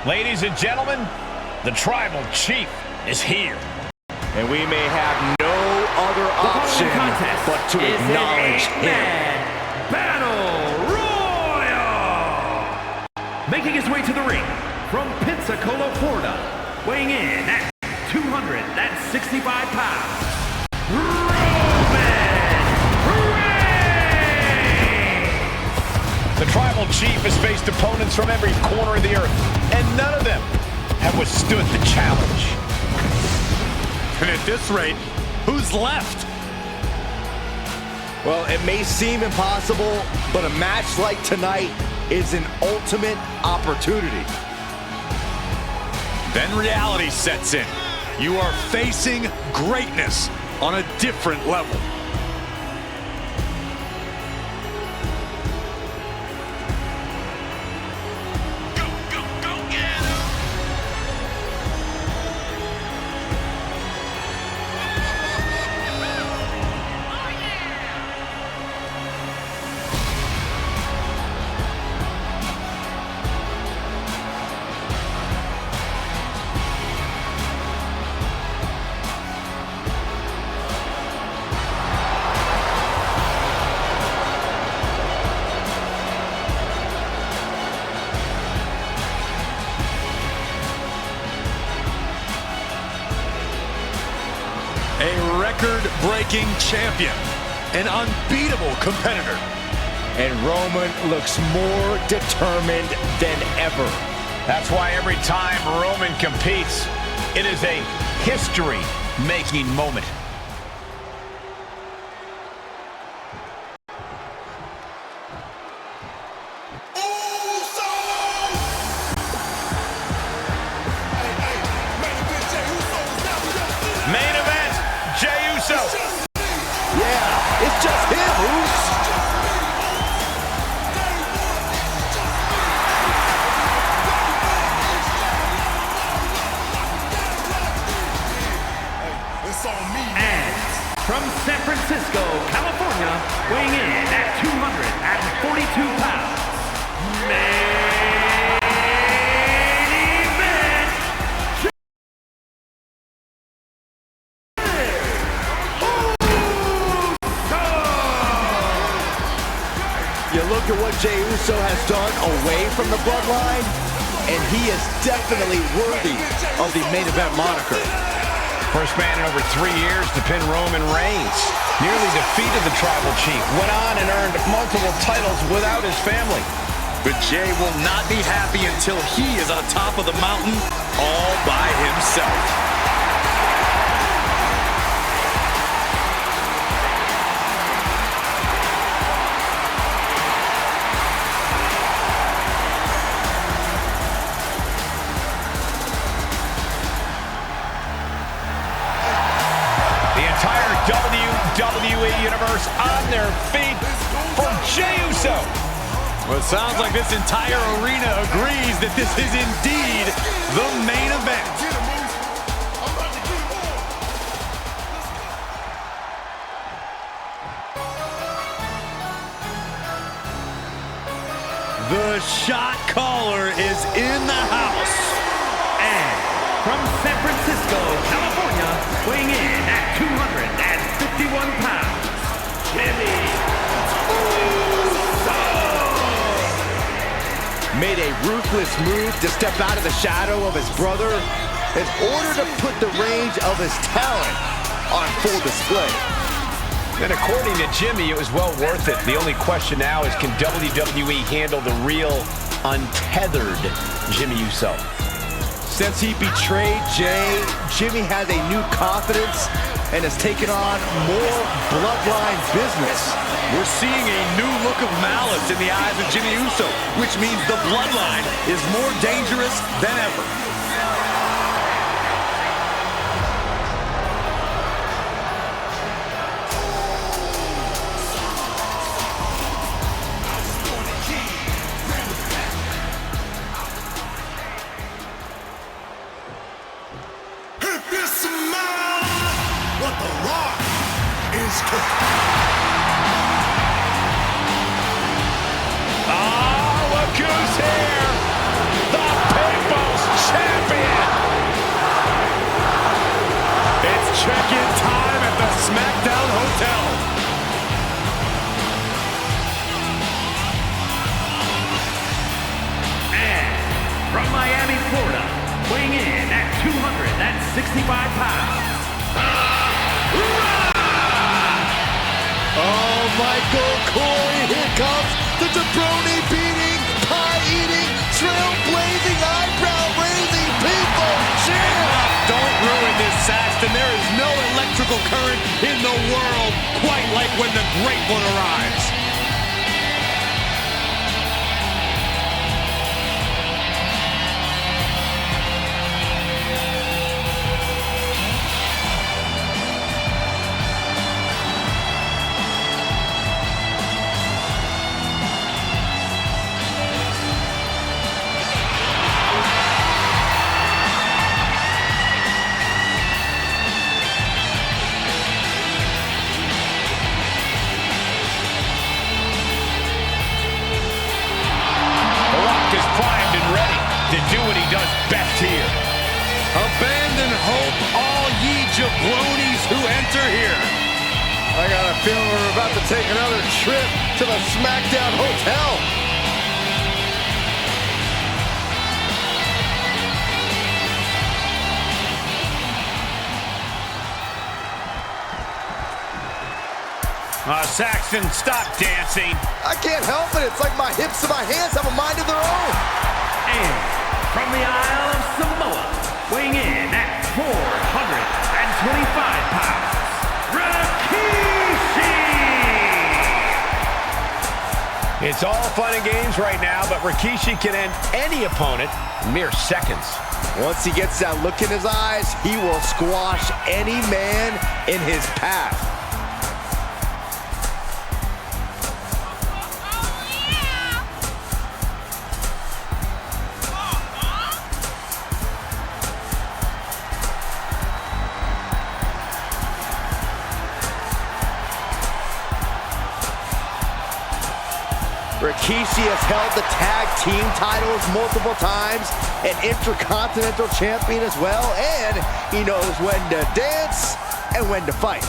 Ladies and gentlemen, the Tribal Chief is here. And we may have no other option but to acknowledge him. Battle Royal! Making his way to the ring from Pensacola, Florida, weighing in at 265 pounds, The Tribal Chief has faced opponents from every corner of the earth, and none of them have withstood the challenge. And at this rate, who's left? Well, it may seem impossible, but a match like tonight is an ultimate opportunity. Then reality sets in. You are facing greatness on a different level. A record-breaking champion, an unbeatable competitor. And Roman looks more determined than ever. That's why every time Roman competes, it is a history-making moment. Main event, Jey Uso. Yeah, it's just him, Uso. And from San Francisco, California, weighing in at 242 pounds, main event, You look at what Jey Uso has done away from the bloodline, and he is definitely worthy of the main event moniker. First man in over 3 years to pin Roman Reigns. Nearly defeated the Tribal Chief. Went on and earned multiple titles without his family. But Jey will not be happy until he is on top of the mountain all by himself. WWE Universe on their feet for Jey Uso. Well, it sounds like this entire arena agrees that this is indeed the main event. The shot caller is in the house. and from San Francisco, California, weighing in at 251 pounds, Jimmy Uso. Made a ruthless move to step out of the shadow of his brother in order to put the range of his talent on full display. And according to Jimmy, it was well worth it. The only question now is, can WWE handle the real, untethered Jimmy Uso? Since he betrayed Jey, Jimmy has a new confidence and has taken on more bloodline business. We're seeing a new look of malice in the eyes of Jimmy Uso, which means the bloodline is more dangerous than ever. Oh, look who's here! The People's weighing in at 265 pounds. Oh, Michael Corey, here comes the jabroni beating, pie eating, trailblazing, eyebrow raising, people cheer! Don't ruin this, Saxton. There is no electrical current in the world quite like when the Great One arrives. To do what he does best here. Abandon hope, all ye jabronis who enter here. I got a feeling we're about to take another trip to the SmackDown Hotel. Saxton, stop dancing. I can't help it. It's like my hips and my hands have a mind of their own. And from the Isle of Samoa, weighing in at 425 pounds, Rikishi! It's all fun and games right now, but Rikishi can end any opponent in mere seconds. Once he gets that look in his eyes, he will squash any man in his path. Rikishi has held the tag team titles multiple times, an intercontinental champion as well, and he knows when to dance and when to fight.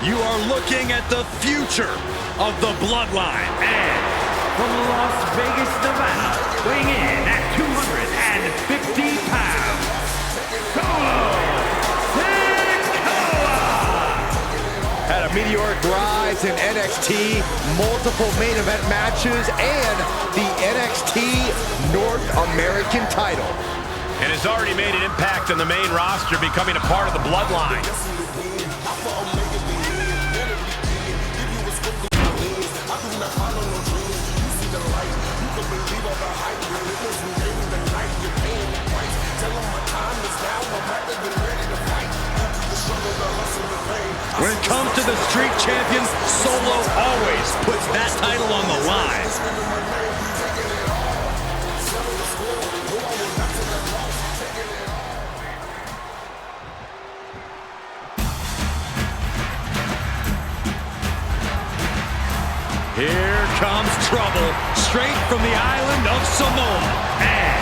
You are looking at the future of the Bloodline. And from Las Vegas, Nevada, weighing in at 250 pounds, Had a meteoric rise in NXT, multiple main event matches, and the NXT North American title. And has already made an impact on the main roster, becoming a part of the Bloodline. When it comes to the Street Champions, Solo always puts that title on the line. Here comes trouble, straight from the island of Samoa. And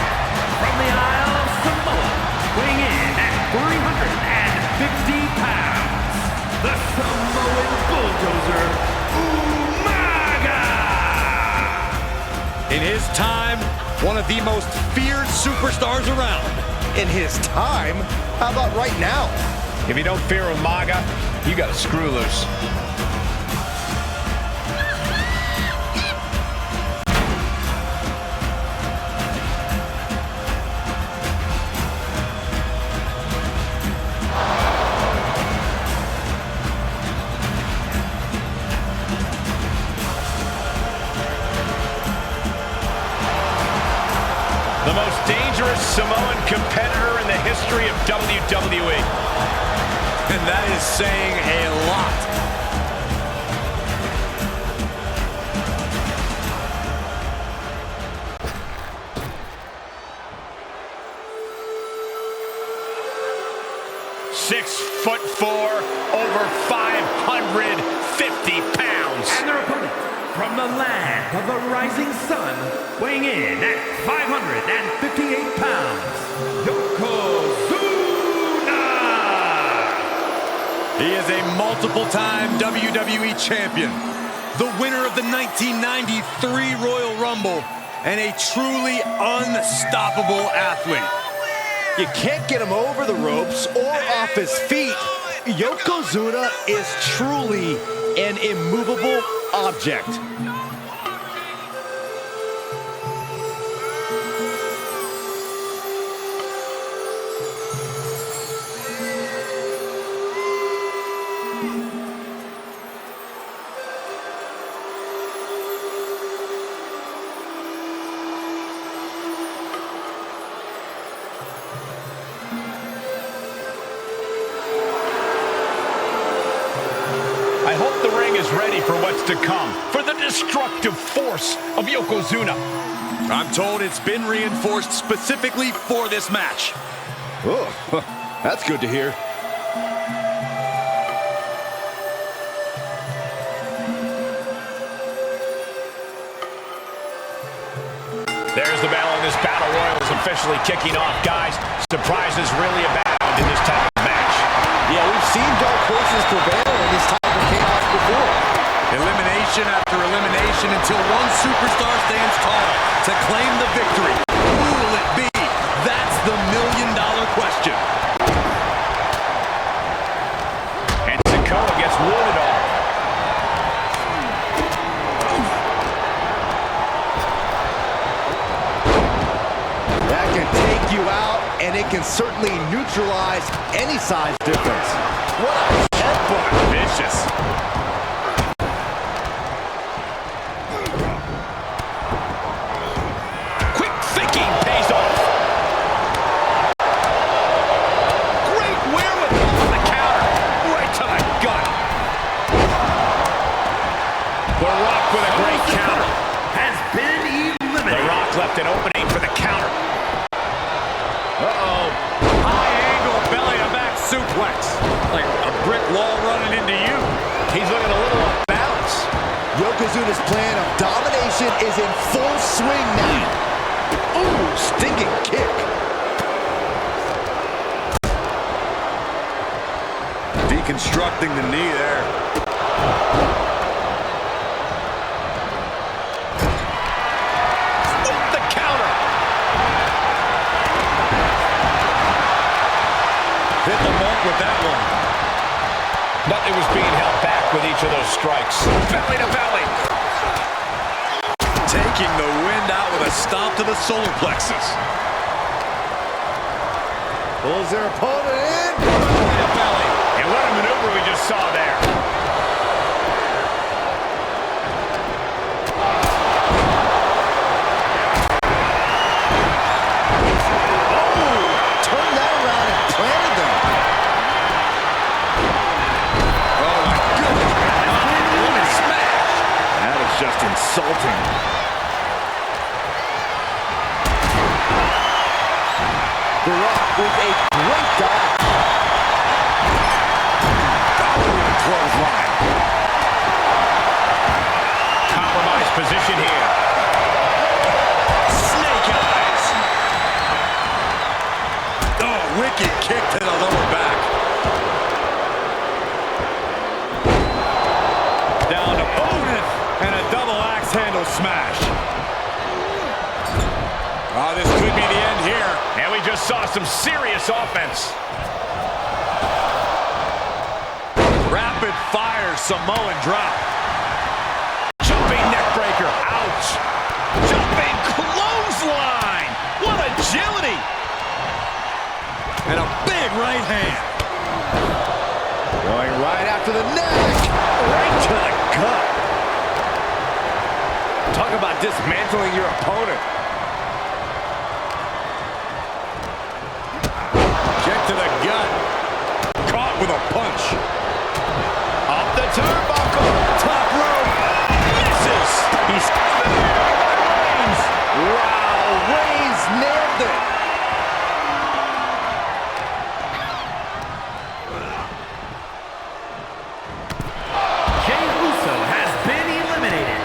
from the Isle of Samoa, weighing in at 350 pounds, the Samoan bulldozer, Umaga! In his time, one of the most feared superstars around. In his time? How about right now? If you don't fear Umaga, you got a screw loose. The most dangerous Samoan competitor in the history of WWE. And that is saying a lot. .6'4", over 550 pounds. And their opponent, from the land of the rising sun, weighing in at 558 pounds, Yokozuna! He is a multiple-time WWE champion, the winner of the 1993 Royal Rumble, and a truly unstoppable athlete. You can't get him over the ropes or off his feet. Yokozuna is truly an immovable object. I hope the ring is ready for what's to come, for the destructive force of Yokozuna. I'm told it's been reinforced specifically for this match. Oh, that's good to hear. There's the bell, and this battle royal is officially kicking off. Guys, surprises really abound in this type of match. Yeah, we've seen dark horses prevail in this type of chaos before. Elimination after elimination until one superstar stands tall to claim the victory. Who will it be? That's the million-dollar question. And Sikoa gets warded off. That can take you out, and it can certainly neutralize any size difference. What a headbutt. Vicious. Quick thinking pays off. Great wherewithal on the counter. Right to the gut. The Rock with a great counter. Has been eliminated. The Rock left an opening for the counter. Uh-oh. High angle belly-to-back suplex. Like a brick wall running into you. He's looking a little off balance. Yokozuna's plan of domination is in full swing now. Ooh, stinging kick. Deconstructing the knee there. The counter. Hit the mark with that one. Nothing was being held back with each of those strikes. Belly to belly. Taking the wind out with a stomp to the solar plexus. Pulls their opponent in. Belly to belly. And what a maneuver we just saw there. Oh, turned that around and planted them. Oh, my goodness. What a smash. That is just insulting. The Rock with a great dive. Clothesline. Compromised position here. Snake eyes. Oh, wicked kick to the lower back. Down to Otis and a double axe handle smash. Oh, this could be the end here. And we just saw some serious offense. Rapid fire Samoan drop. Jumping neck breaker. Ouch. Jumping clothesline. What agility. And a big right hand. Going right after the neck. Right to the gut. Talk about dismantling your opponent. Kick to the gut. Caught with a punch. Up the turnbuckle. Top rope. Misses. He's Reigns. Wow, Reigns nailed it. Jey Uso has been eliminated.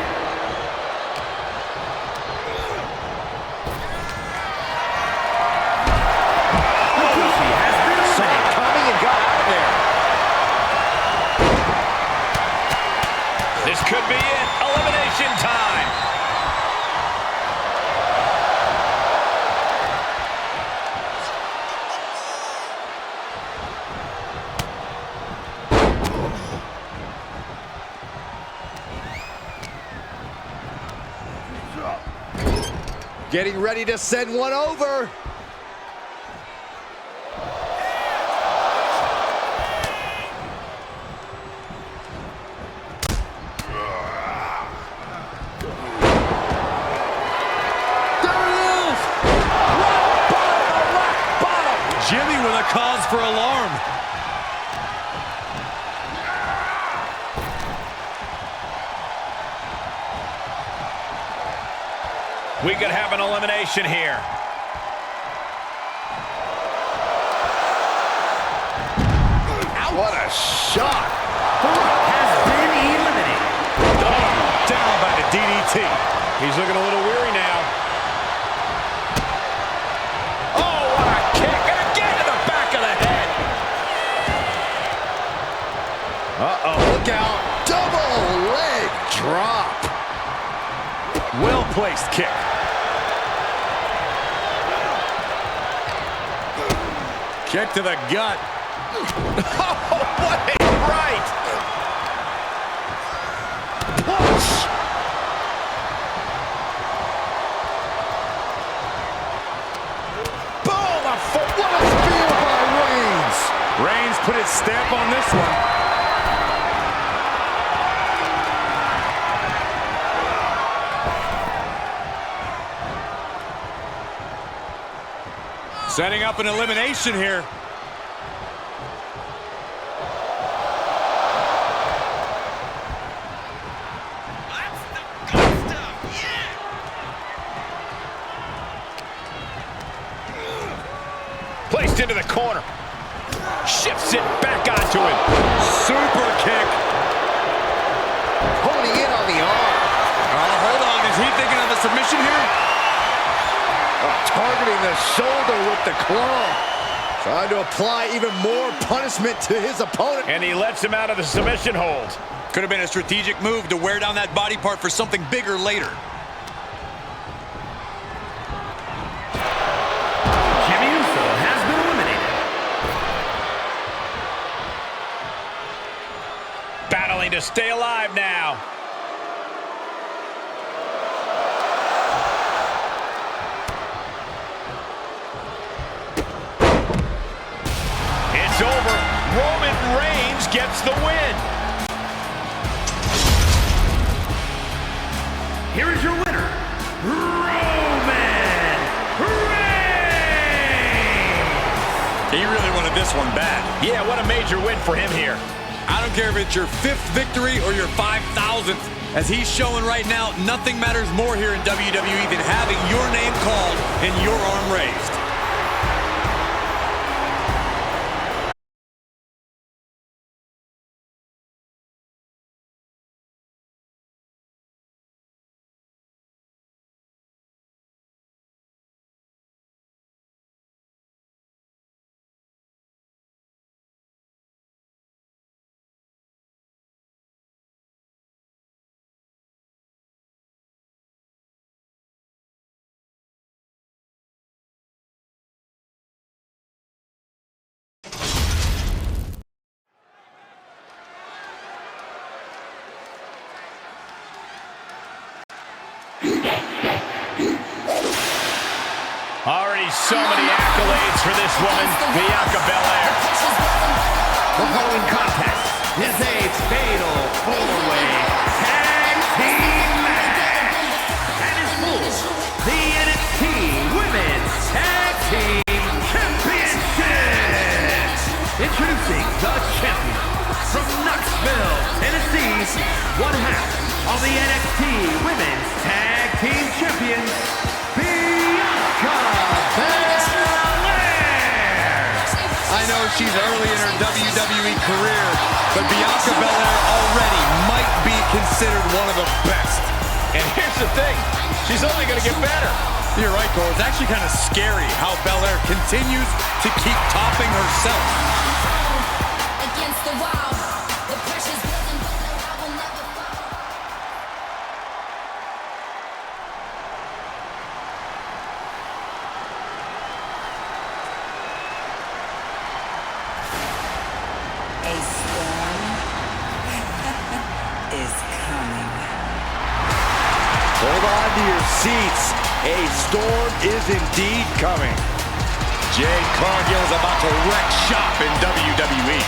Getting ready to send one over. Jimmy with a cause for alarm. We could have an elimination here. What a shot. Has been eliminated. Down by the DDT. He's looking a little weary now. Oh, what a kick. And again to the back of the head. Uh-oh, look out. Double leg drop. Well-placed kick. Kick to the gut. Oh, what a right. Push. Boom, a foot. What a spear by Reigns. Reigns put his stamp on this one. Setting up an elimination here. Placed into the corner. Shifts it back onto him. Super kick. Holding in on the arm. Hold on, is he thinking of a submission here? Targeting the shoulder with the claw. Trying to apply even more punishment to his opponent. And he lets him out of the submission hold. Could have been a strategic move to wear down that body part for something bigger later. Jimmy Uso has been eliminated. Battling to stay alive now. It's over. Roman Reigns gets the win. Here is your winner, Roman Reigns. He really wanted this one bad. Yeah, what a major win for him here. I don't care if it's your 5th victory or your 5,000th. As he's showing right now, nothing matters more here in WWE than having your name called and your arm raised. Already so many accolades for this woman, Bianca Belair. The following contest is a fatal four-way tag team match and is for the NXT Women's Tag Team Championship. Introducing the champion from Knoxville, Tennessee, one half of the NXT Women's Tag Team Champions, Bianca Belair. I know she's early in her WWE career, but Bianca Belair already might be considered one of the best. And here's the thing, she's only going to get better. You're right, Cole. It's actually kind of scary how Belair continues to keep topping herself. Against the wall, the pressure's building, but no, I will never fall. A storm is coming. Hold on to your seats. A storm is indeed coming. Jade Cargill is about to wreck shop in WWE.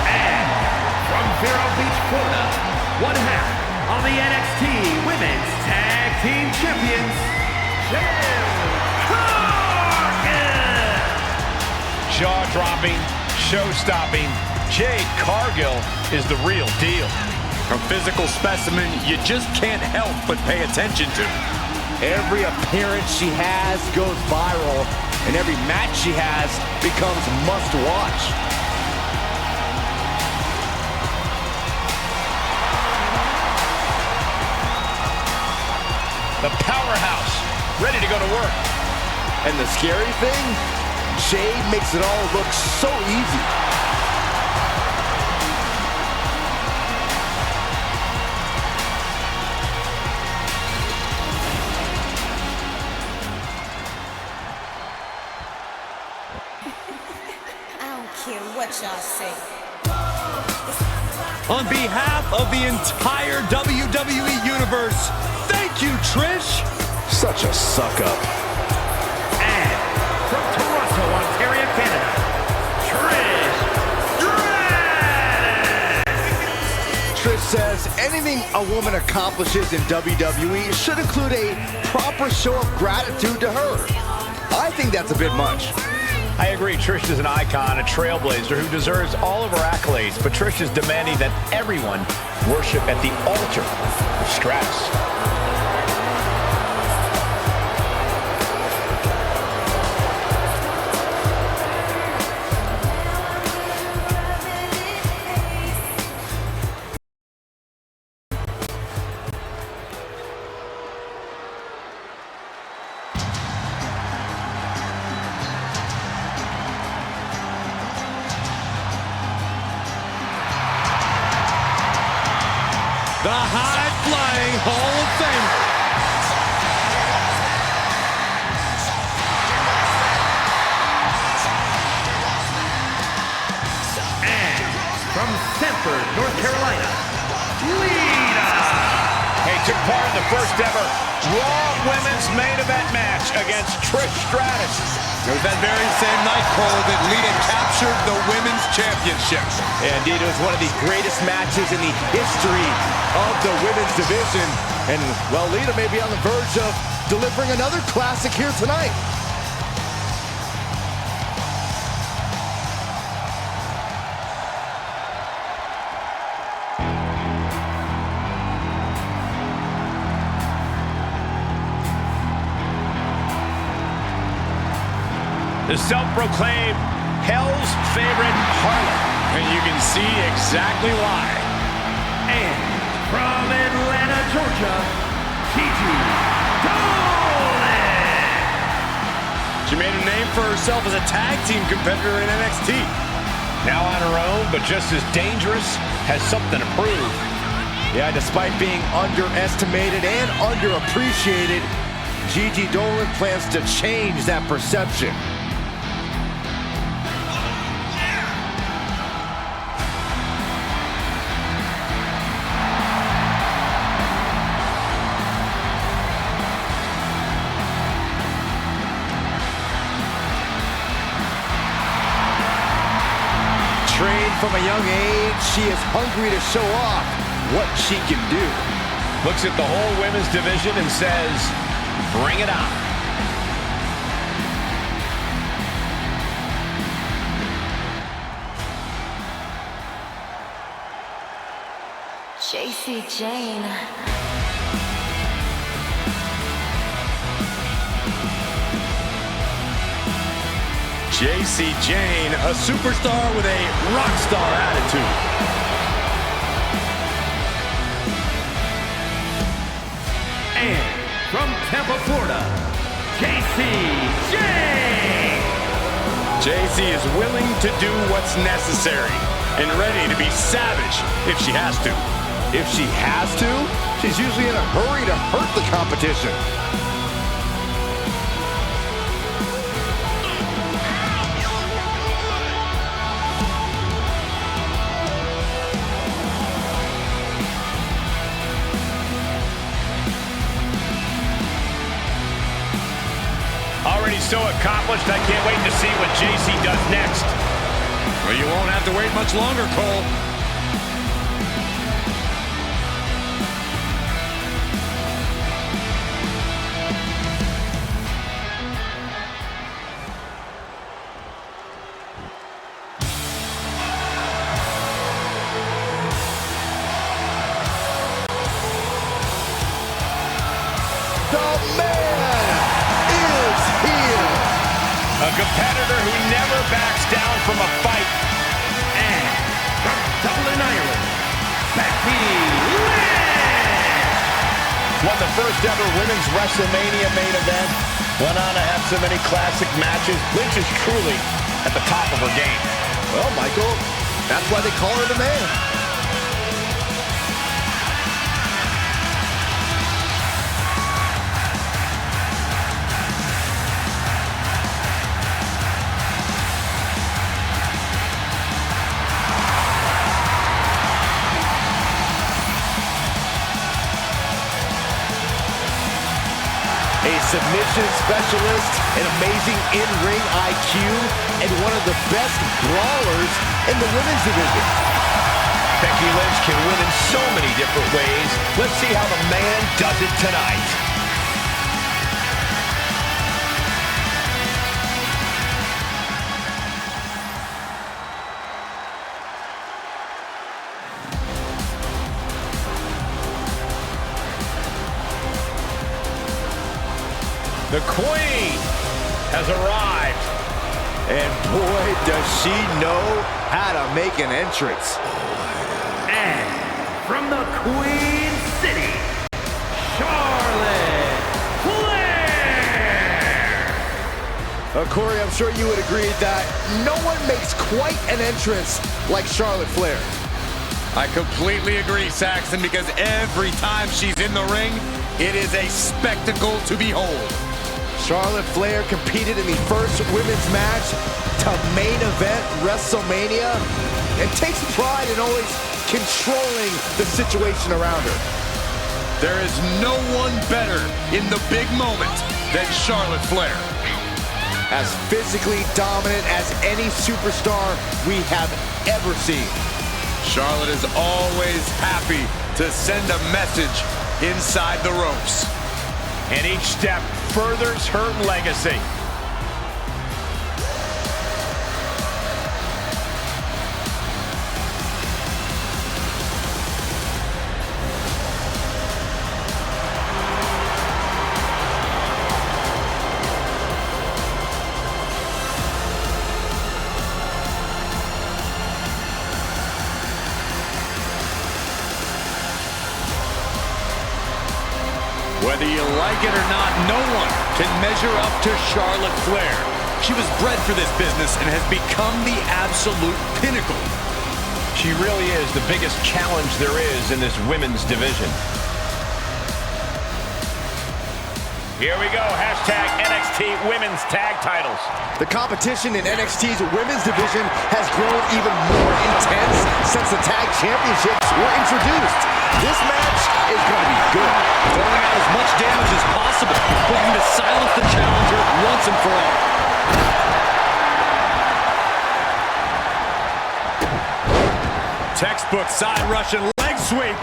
And from Vero Beach, Florida, one half of the NXT Women's Tag Team Champions, Jade Cargill. Jaw-dropping, show-stopping, Jade Cargill is the real deal. A physical specimen you just can't help but pay attention to. Every appearance she has goes viral, and every match she has becomes must-watch. The powerhouse, ready to go to work. And the scary thing, Jade makes it all look so easy. I don't care what y'all say. On behalf of the entire WWE Universe, thank you, Trish. Such a suck-up. And from Toronto, Ontario, Canada, Trish Stratus. Trish says anything a woman accomplishes in WWE should include a proper show of gratitude to her. I think that's a bit much. I agree, Trish is an icon, a trailblazer who deserves all of her accolades, but Trish is demanding that everyone worship at the altar of Stratus. The high-flying Hall of Famer. And from Sanford, North Carolina, Lita. Hey, took part in the first ever Raw Women's Main Event match against Trish Stratus. It was that very same night, Cole, that Lita captured the Women's Championship. And indeed, it was one of the greatest matches in the history of the women's division. And, well, Lita may be on the verge of delivering another classic here tonight. The self-proclaimed Hell's favorite harlot. And you can see exactly why. And from Atlanta, Georgia, Gigi Dolan. She made a name for herself as a tag team competitor in NXT. Now on her own, but just as dangerous, has something to prove. Yeah, despite being underestimated and underappreciated, Gigi Dolan plans to change that perception. Trained from a young age, she is hungry to show off what she can do. Looks at the whole women's division and says, bring it on. JC Jane. JC Jane, a superstar with a rock star attitude. And from Tampa, Florida, JC Jane. JC is willing to do what's necessary and ready to be savage if she has to. If she has to, she's usually in a hurry to hurt the competition. so accomplished, I can't wait to see what JC does next. Well, you won't have to wait much longer, Cole. A competitor who never backs down from a fight. And from Dublin, Ireland, Becky Lynch! Won the first ever women's WrestleMania main event. Went on to have so many classic matches. Lynch is truly at the top of her game. Well, Michael, that's why they call her the man. A submission specialist, an amazing in-ring IQ, and one of the best brawlers in the women's division. Becky Lynch can win in so many different ways. Let's see how the man does it tonight. The Queen has arrived. And boy, does she know how to make an entrance. And from the Queen City, Charlotte Flair! Corey, I'm sure you would agree that no one makes quite an entrance like Charlotte Flair. I completely agree, Saxton, because every time she's in the ring, it is a spectacle to behold. Charlotte Flair competed in the first women's match to main event WrestleMania and takes pride in always controlling the situation around her. There is no one better in the big moment than Charlotte Flair. As physically dominant as any superstar we have ever seen. Charlotte is always happy to send a message inside the ropes. And each step furthers her legacy. Whether you like it or not, no one can measure up to Charlotte Flair. She was bred for this business and has become the absolute pinnacle. She really is the biggest challenge there is in this women's division. Here we go, hashtag NXT Women's Tag Titles. The competition in NXT's women's division has grown even more intense since the tag championships were introduced. This match is going to be good. Throwing out as much damage as possible, looking to silence the challenger once and for all. Textbook side Russian leg sweep.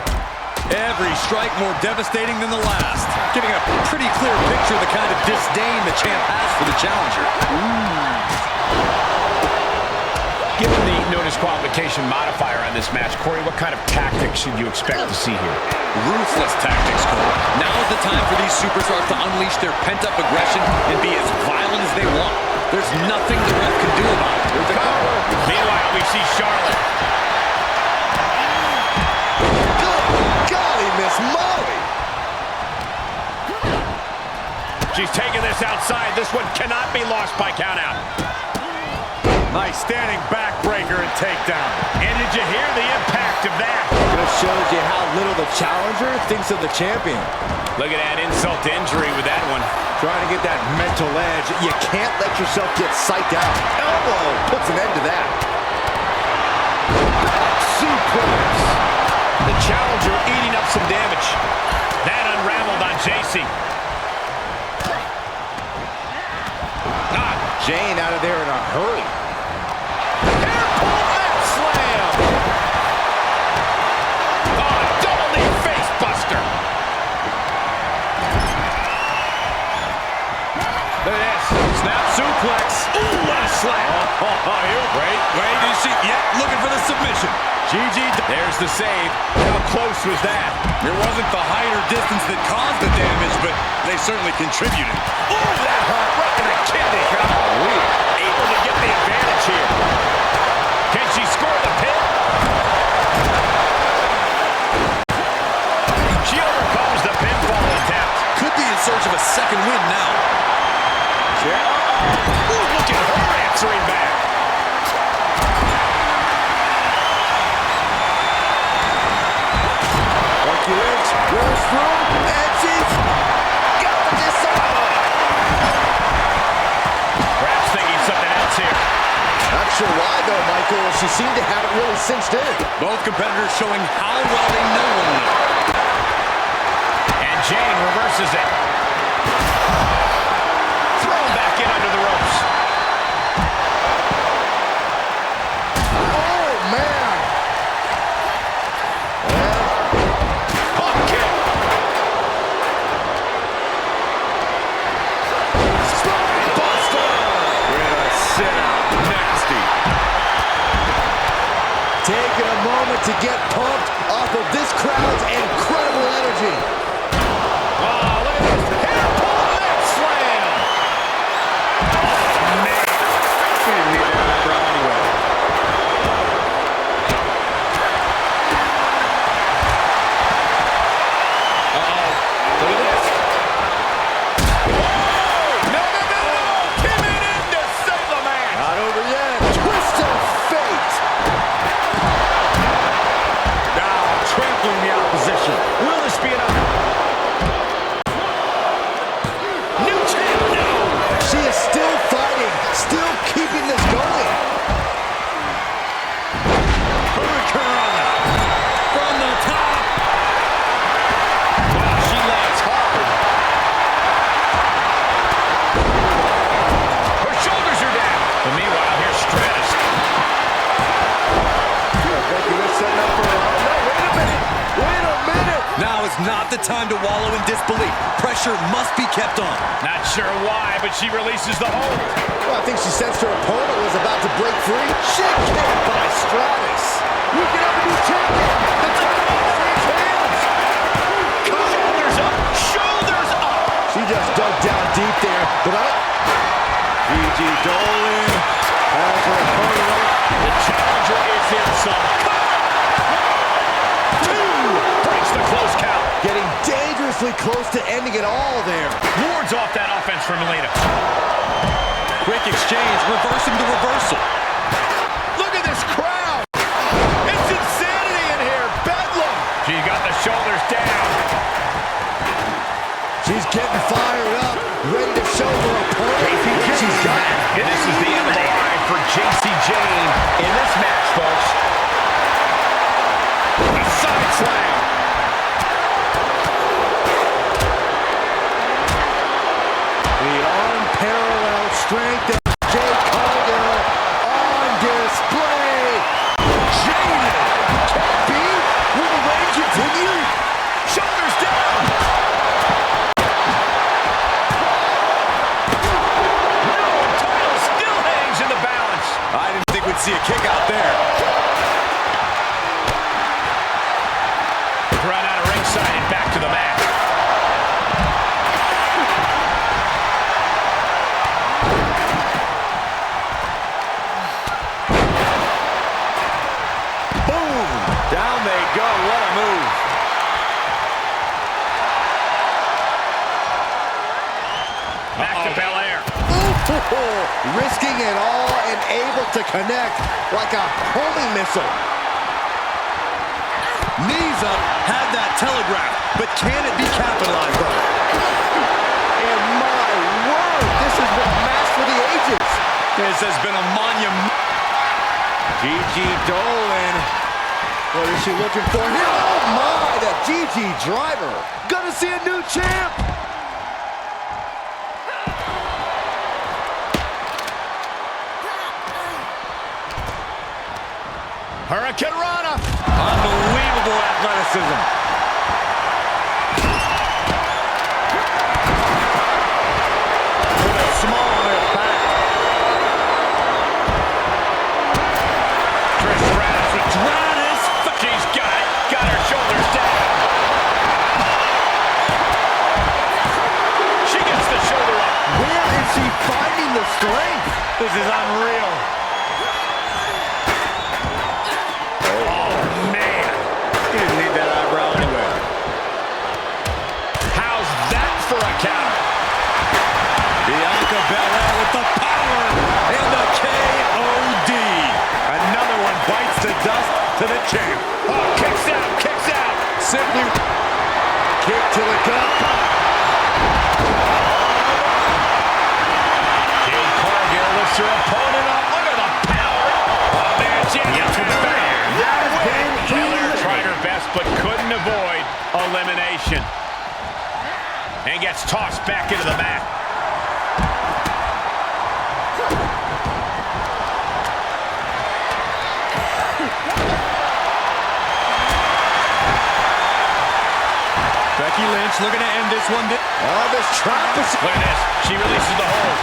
Every strike more devastating than the last. Giving a pretty clear picture of the kind of disdain the champ has for the challenger. Given the no disqualification modifier on this match, Corey, what kind of tactics should you expect to see here? Ruthless tactics, Cole. Now is the time for these superstars to unleash their pent-up aggression and be as violent as they want. There's nothing the ref can do about it. Meanwhile, we see Charlotte. Miss Molly. She's taking this outside. This one cannot be lost by countout. Nice standing backbreaker and takedown. And did you hear the impact of that? Just shows you how little the challenger thinks of the champion. Look at that insult to injury with that one. Trying to get that mental edge. You can't let yourself get psyched out. Elbow puts an end to that. Back suplex. The challenger eating up some damage. That unraveled on JC. Jane out of there in a hurry. Hairpole leg slam. Oh, double knee face buster. Look at this. Snap suplex. Ooh, what a slam. Wait, you see, looking for the submission. GG, there's the save. How close was that? It wasn't the height or distance that caused the damage, but they certainly contributed. Ooh, that hurt right in the kidney. Able to get the advantage here. Can she score the pin? She overcomes the pinfall attempt. Could be in search of a second win now. Ooh, look at her answering back. Lynch rolls through, and she's got the disarm. Perhaps thinking something else here. Not sure why, though, Michael. She seemed to have it really cinched in. Both competitors showing how well they know one another. And Jane reverses it. Thrown back in under the ropes. Oh, man. Pump kick. Spine buster. With a sit-out. Nasty. Taking a moment to get pumped off of this crowd's incredible energy. Oh, look at this. Hairpole leg slam. Oh, man. She didn't need that eyebrow anyway. Uh-oh. Look at this. Whoa! No. Pivot in to save the man. Not over yet. Twist of fate. Now trampling the opposition. Will this be enough? New champ, no! She is still fighting, still keeping this going. Hurricane from the top. Wow, she lands hard. Her shoulders are down. But meanwhile, here's Stratus. Becky, let's set up for no, wait a minute. Now is not the time to wallow in disbelief. Pressure must be kept on. Not sure why, but she releases the hold. Well, I think she sensed her opponent was about to break free. Shit kick by Stratus. We can have a new champion. The title is in his hands. Shoulders up, shoulders up. She just dug down deep there, but Gigi Dolan has her opponent up. The challenger is in some cover. Two breaks the close count. Getting dangerously close to ending it all there. Wards off that offense from Melina. Quick exchange, reversing the reversal. Look at this crowd. It's insanity in here. Bedlam. She got the shoulders down. She's getting fired up, ready to show her opponent what she's got. And this is the end of the line for JC Jane in this match, folks. A side slam. The unparalleled strength of Jade Cargill on display. Jane. Can't be. Will the reign continue? Shoulders down. No, title still hangs in the balance. I didn't think we'd see a kick out there. Run out of ringside and back to the mat. Boom! Down they go. What a move. Back to Belair. Risking it all and able to connect like a homing missile. Knees up, had that telegraph, but can it be capitalized on? And my word, this has been a match for the ages. This has been a monument. Gigi Dolan. What is she looking for here? Oh my, the Gigi driver. Gonna see a new champ. Hurricane Rana. Unbelievable athleticism. With a small on their back. Trish Stratus with Stratus. She's got her shoulders down. She gets the shoulder up. Where is she finding the strength? This is unreal. Oh, man. He didn't need that eyebrow anyway. How's that for a counter? Bianca Belair with the power and the KOD. Another one bites the dust to the champ. Oh, kicks out, kicks out. Simply Kick to the gut. Jade Cargill lifts her opponent up. Look at the power. Oh, man, Jade gets her back. Belair tried her best, but couldn't avoid elimination. And gets tossed back into the mat. Becky Lynch looking to end this one. Oh, this trap is... Look at this. She releases the hold.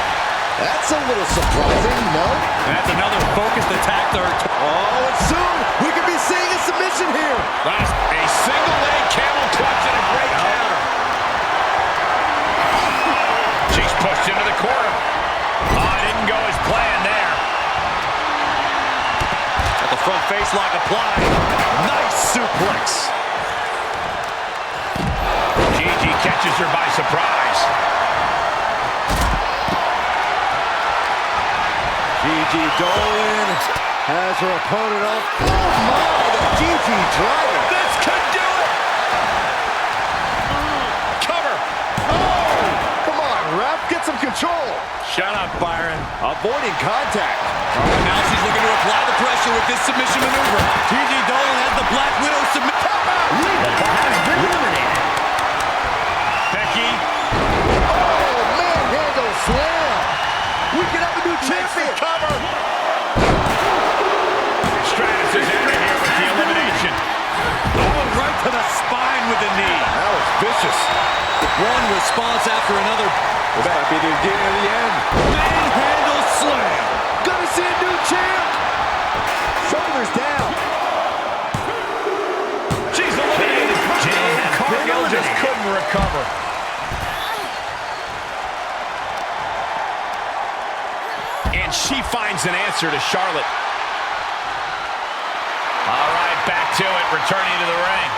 That's a little surprising, no? That's another focused attack to her. Oh, and soon we could be seeing a submission here. That's a single leg camel clutch and a great counter. She's pushed into the corner. Oh, it didn't go as planned there. Got the front face lock applied. Nice suplex. Gigi catches her by surprise. Gigi Dolan has her opponent up. Oh my, the Gigi driver. This could do it. Cover. Oh, come on, ref, get some control. Shut up, Byron. Avoiding contact. Now she's looking to apply the pressure with this submission maneuver. Gigi Dolan has the Black Widow submit. Has been eliminated. Becky. Oh, manhandle slam. We can have a new champion. Cover. Stratus is out of here with the elimination. Going right to the spine with the knee. That was vicious. One response after another. This might be the beginning of the end. Manhandle slam. Gonna see a new champ. Shoulders down. She's eliminated. Jade Cargill just couldn't recover. And she finds an answer to Charlotte. All right, back to it, returning to the ring.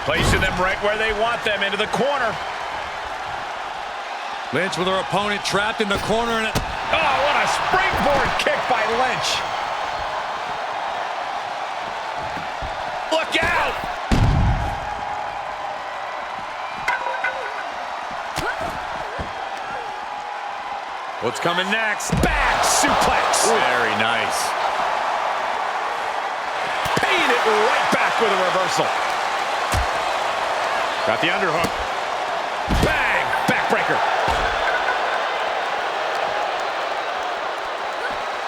Placing them right where they want them, into the corner. Lynch with her opponent trapped in the corner. And Oh, what a springboard kick by Lynch. Look out! what's coming next? Back suplex. Very nice. Paying it right back with a reversal. Got the underhook. Bang! Backbreaker.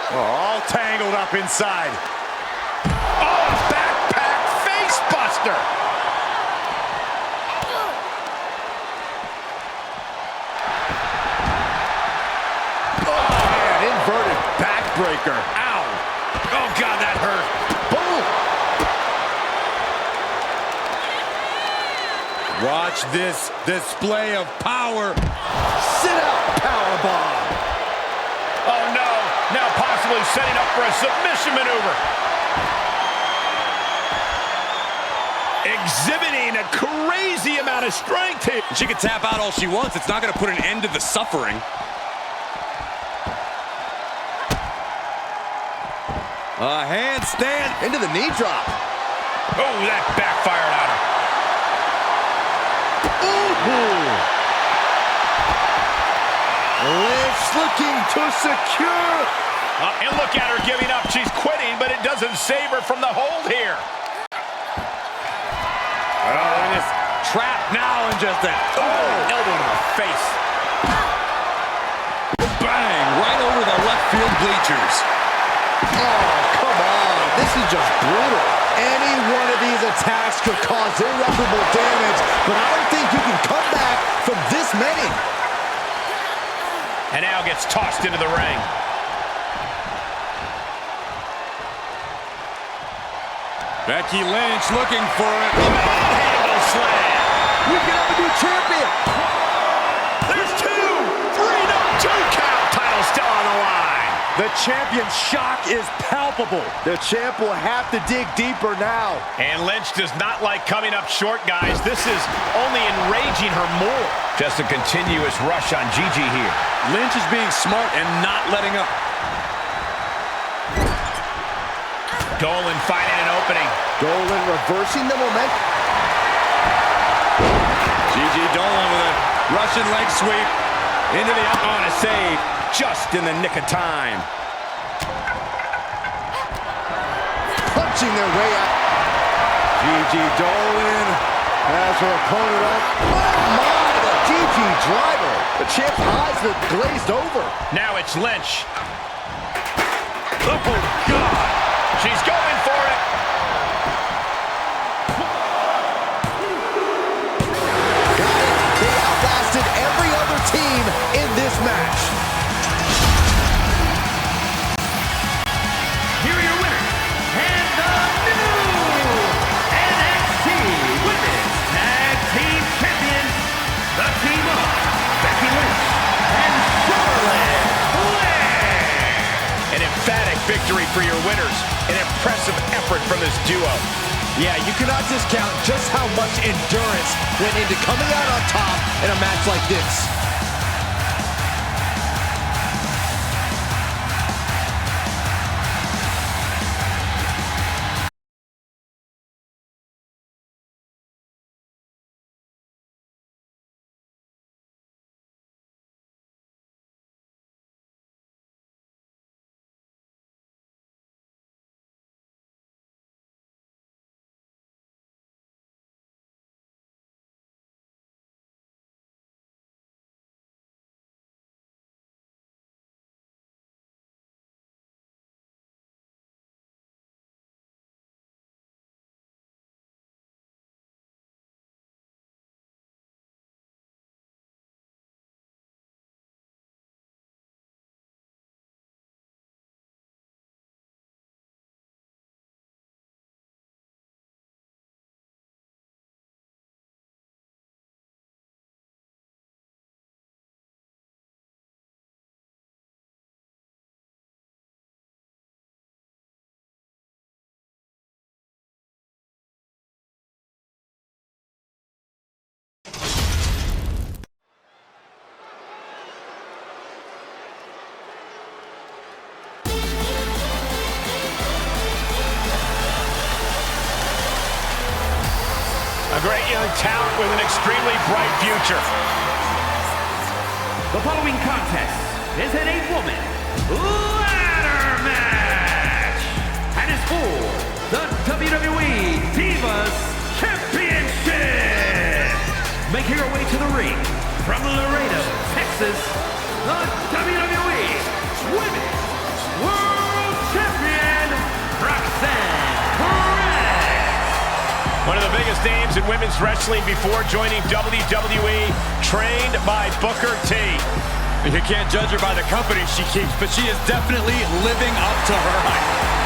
Oh, all tangled up inside. Oh, backpack face buster. Oh, man, inverted backbreaker. Ow. Oh, God, that hurt. Boom. Watch this display of power. Sit out powerbomb. Oh, no. Now possibly setting up for a submission maneuver. Exhibiting a crazy amount of strength here. She can tap out all she wants. It's not going to put an end to the suffering. A handstand Into the knee drop. Oh, that backfired on her. Ooh. Lynch looking to secure. And look at her giving up. She's quitting, but it doesn't save her from the hold here. Oh, and it's trapped now and just a Elbow to the face. bang right over the left field bleachers. This is just brutal. Any one of these attacks could cause irreparable damage, but I don't think you can come back from this many. And now gets tossed into the ring. Becky Lynch looking for it. Handle slam. We can have a new champion. There's 2, 3, no, 2 count. Title still on the line. The champion's shock is palpable. The champ will have to dig deeper now. And Lynch does not like coming up short, guys. This is only enraging her more. Just a continuous rush on Gigi here. Lynch is being smart and not letting up. Dolan finding an opening. Dolan reversing the momentum. Gigi Dolan with a Russian leg sweep into the up on a save. Just in the nick of time. Punching their way out. Gigi Dolan has her opponent up. Oh my, the Gigi driver. The champ's eyes are glazed over. Now it's Lynch. Oh, God. She's going for it. Got it. They outlasted every other team in this match. Here are your winners, and the new NXT Women's Tag Team Champions, the team of Becky Lynch and Charlotte Flair. An emphatic victory for your winners. An impressive effort from this duo. Yeah, you cannot discount just how much endurance went into coming out on top in a match like this. A great young talent with an extremely bright future. The following contest is an 8-woman ladder match and is for the WWE Divas Championship. Making her way to the ring from Laredo, Texas, the WWE Women's World Champion, Roxanne. One of the biggest names in women's wrestling before joining WWE, trained by Booker T. You can't judge her by the company she keeps, but she is definitely living up to her hype.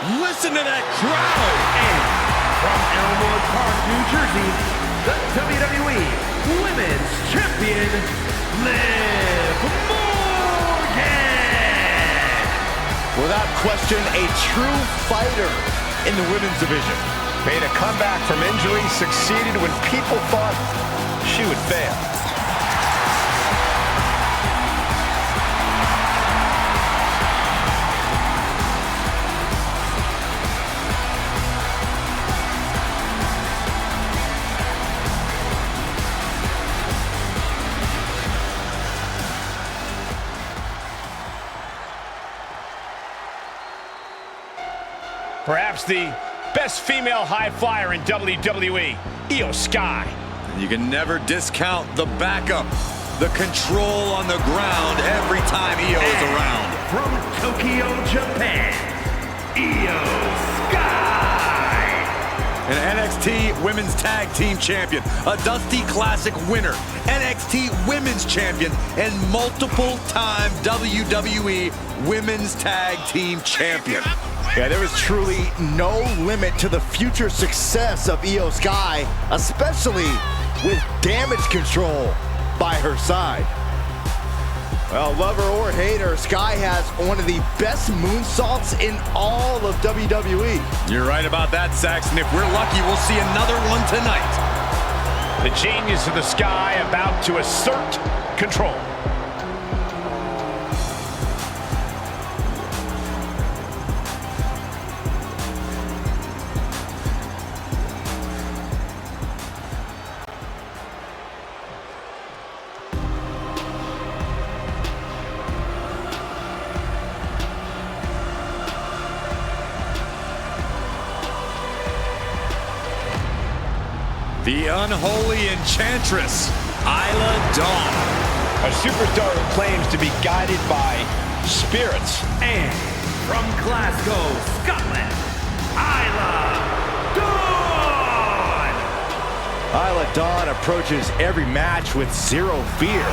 Listen to that crowd! And from Elmwood Park, New Jersey, the WWE Women's Champion, Liv Morgan! Without question, a true fighter in the women's division. Made a comeback from injury, succeeded when people thought she would fail. Perhaps the best female high flyer in WWE, Io Sky. And you can never discount the backup, the control on the ground every time Io is around. From Tokyo, Japan, Io Sky. An NXT Women's Tag Team Champion, a Dusty Classic winner, NXT Women's Champion, and multiple-time WWE Women's Tag Team Champion. Yeah, there is truly no limit to the future success of Io Sky, especially with damage control by her side. Well, love her or hate her, Sky has one of the best moonsaults in all of WWE. You're right about that, Saxon. If we're lucky, we'll see another one tonight. The genius of the Sky about to assert control. The unholy enchantress, Isla Dawn. A superstar who claims to be guided by spirits. And from Glasgow, Scotland, Isla Dawn. Isla Dawn approaches every match with zero fear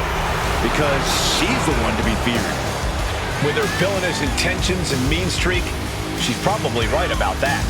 because she's the one to be feared. With her villainous intentions and mean streak, she's probably right about that.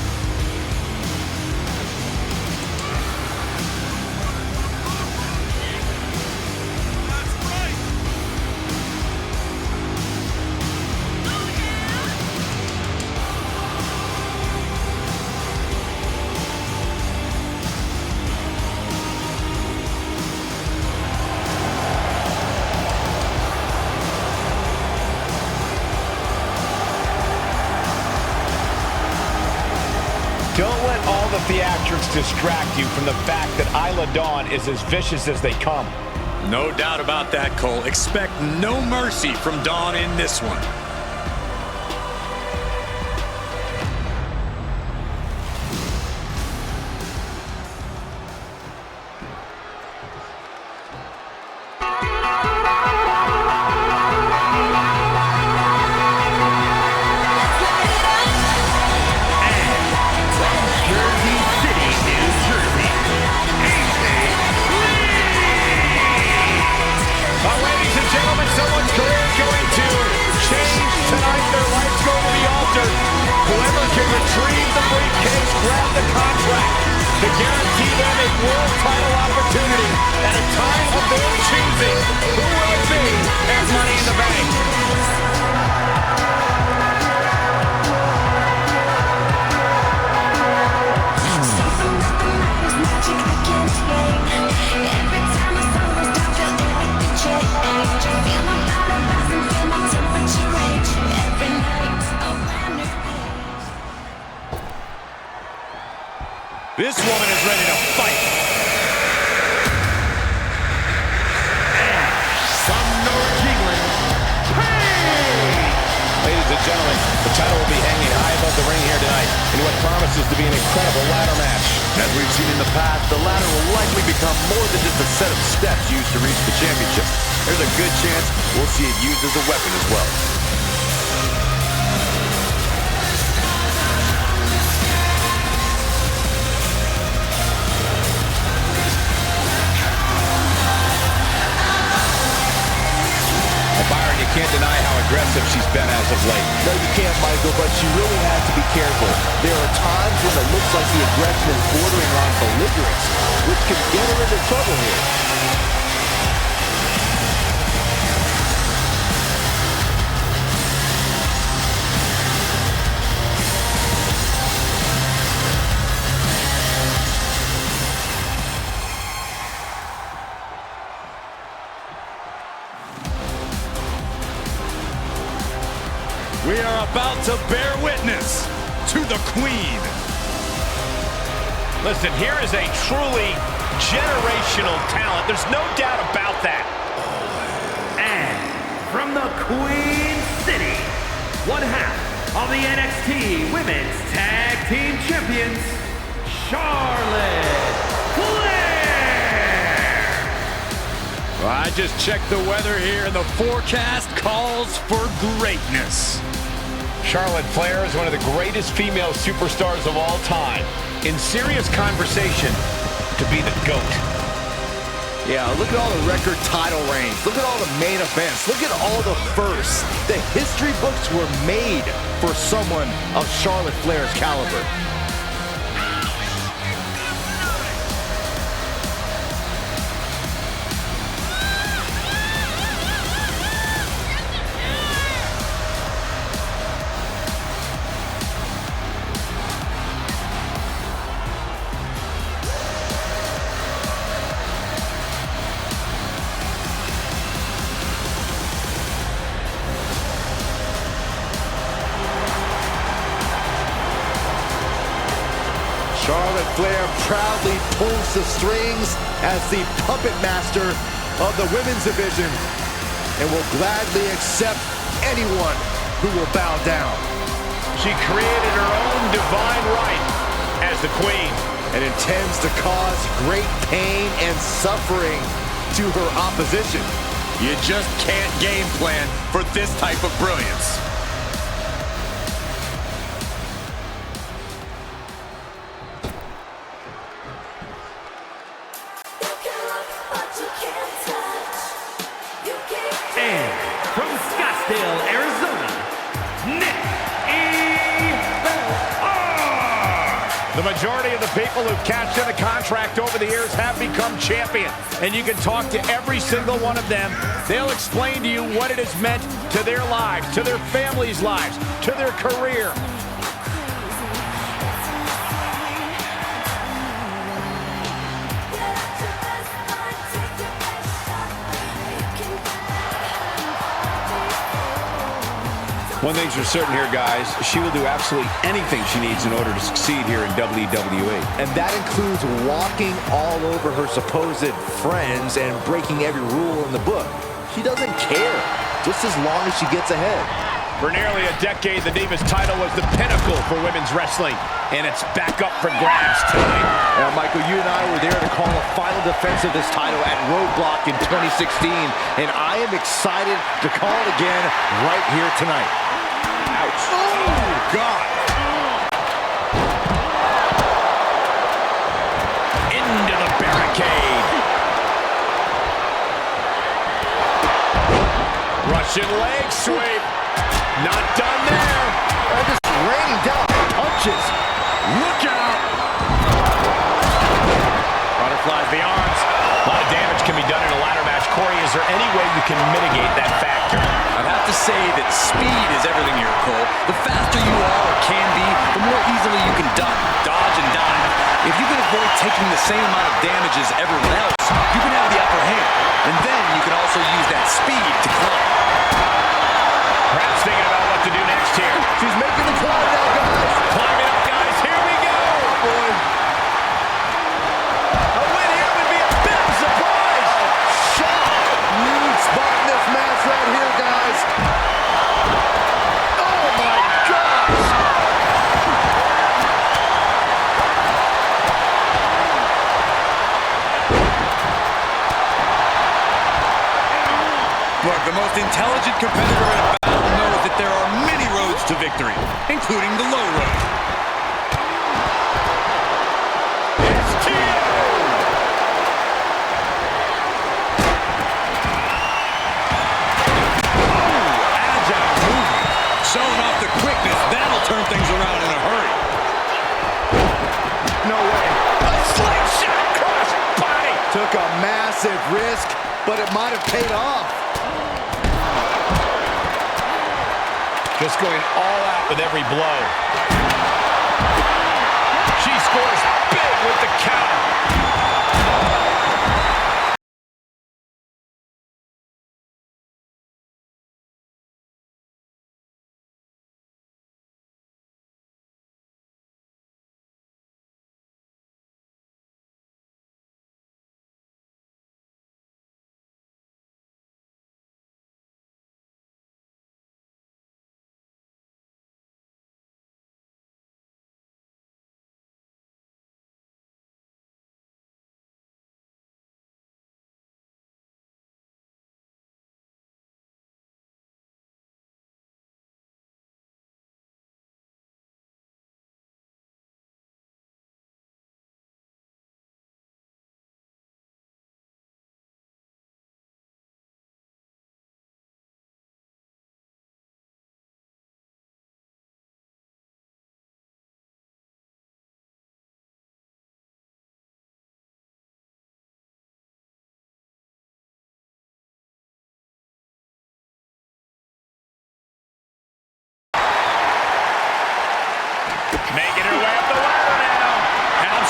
Don't let all the theatrics distract you from the fact that Isla Dawn is as vicious as they come. No doubt about that, Cole. Expect no mercy from Dawn in this one. Retrieve the briefcase, grab the contract to guarantee them a world title opportunity at a time of their choosing. Who will it be at Money in the Bank? This woman is ready to fight. And from North England, Paige! Ladies and gentlemen, the title will be hanging high above the ring here tonight in what promises to be an incredible ladder match. As we've seen in the past, the ladder will likely become more than just a set of steps used to reach the championship. There's a good chance we'll see it used as a weapon as well. Byron, you can't deny how aggressive she's been as of late. No, you can't, Michael, but she really has to be careful. There are times when it looks like the aggression is bordering on belligerence, which can get her into trouble here. We are about to bear witness to the Queen. Listen, here is a truly generational talent. There's no doubt about that. And from the Queen City, one half of the NXT Women's Tag Team Champions, Charlotte Flair. Well, I just checked the weather here, and the forecast calls for greatness. Charlotte Flair is one of the greatest female superstars of all time. In serious conversation to be the GOAT. Yeah, look at all the record title reigns. Look at all the main events. Look at all the firsts. The history books were made for someone of Charlotte Flair's caliber. Charlotte Flair proudly pulls the strings as the puppet master of the women's division and will gladly accept anyone who will bow down. She created her own divine right as the queen And intends to cause great pain and suffering to her opposition. You just can't game plan for this type of brilliance. And from Scottsdale, Arizona, Nick The majority of the people who've cashed in a contract over the years have become champion. And you can talk to every single one of them. They'll explain to you what it has meant to their lives, to their families' lives, to their career. One thing's for certain here, guys. She will do absolutely anything she needs in order to succeed here in WWE. And that includes walking all over her supposed friends and breaking every rule in the book. She doesn't care, just as long as she gets ahead. For nearly a decade, the Divas title was the pinnacle for women's wrestling, and it's back up for grabs tonight. Now, Michael, you and I were there to call a final defense of this title at Roadblock in 2016, and I am excited to call it again right here tonight. Ouch. Oh, God. Into the barricade. Russian leg sweep. Not done there. They're just raining down punches. Look out. Butterflies the arms. A lot of damage can be done in a ladder match. Corey, is there any way you can mitigate that factor? I'd have to say that speed is everything here, Cole. The faster you are or can be, the more easily you can duck, dodge, and dive. If you can avoid taking the same amount of damage as everyone else, you can have the upper hand. And then you can also use that speed to climb. Perhaps thinking about what to do next here. She's making the climb now, guys. Climbing up, guys. Here we go. Boy. A win here would be a big surprise. Shock. Huge spot in this match right here, guys. Oh, my gosh. Look, the most intelligent competitor in a battle knows that there are many roads to victory, including the low road. It's Tio. Oh, agile movement. Showing off the quickness, that'll turn things around in a hurry. No way. A slingshot cross body. Took a massive risk, but it might have paid off. Just going all out with every blow. She scores big with the counter.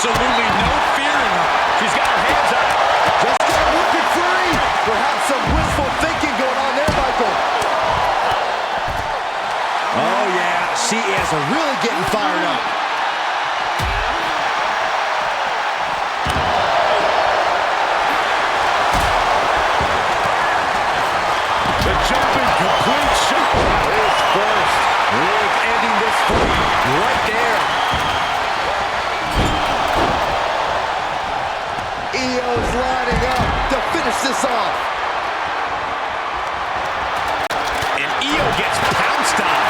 absolutely no fear in her. She's got her hands up. Just got looking free. Perhaps some wishful thinking going on there, Michael. Oh, yeah. She is really getting fired up. The jumping complete shot. His first. Liv ending this fight right there. Io's lining up to finish this off. And Io gets pounced on.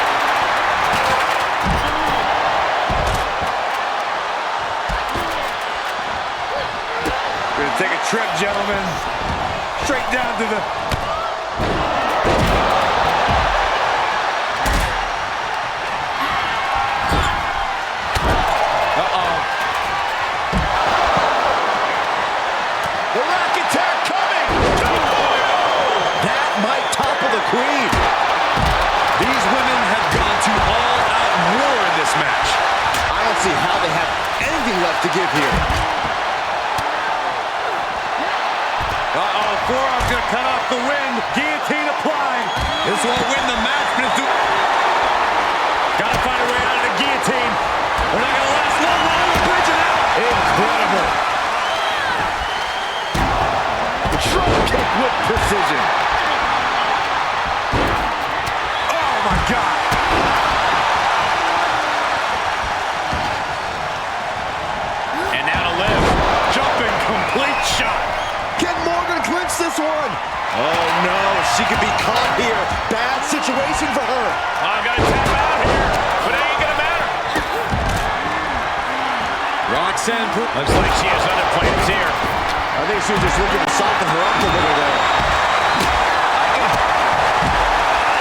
Gonna take a trip, gentlemen. Straight down to the... The rack attack coming. That might topple the queen. These women have gone to all-out war in this match. I don't see how they have anything left to give here. Uh-oh, forearm's gonna cut off the wind. Guillotine applied. This won't win the match, but it's... Gotta find a way out of the guillotine. We're not gonna last long. We're bridging out. Incredible. Drop kick with precision. Oh, my God. And now to Liv. Jumping complete shot. Can Morgan clinch this one? Oh, no. She could be caught here. Bad situation for her. I'm gonna tap out here, but it ain't gonna matter. Roxanne... Looks like she has other plans here. I think she was just looking to soften her up a little there.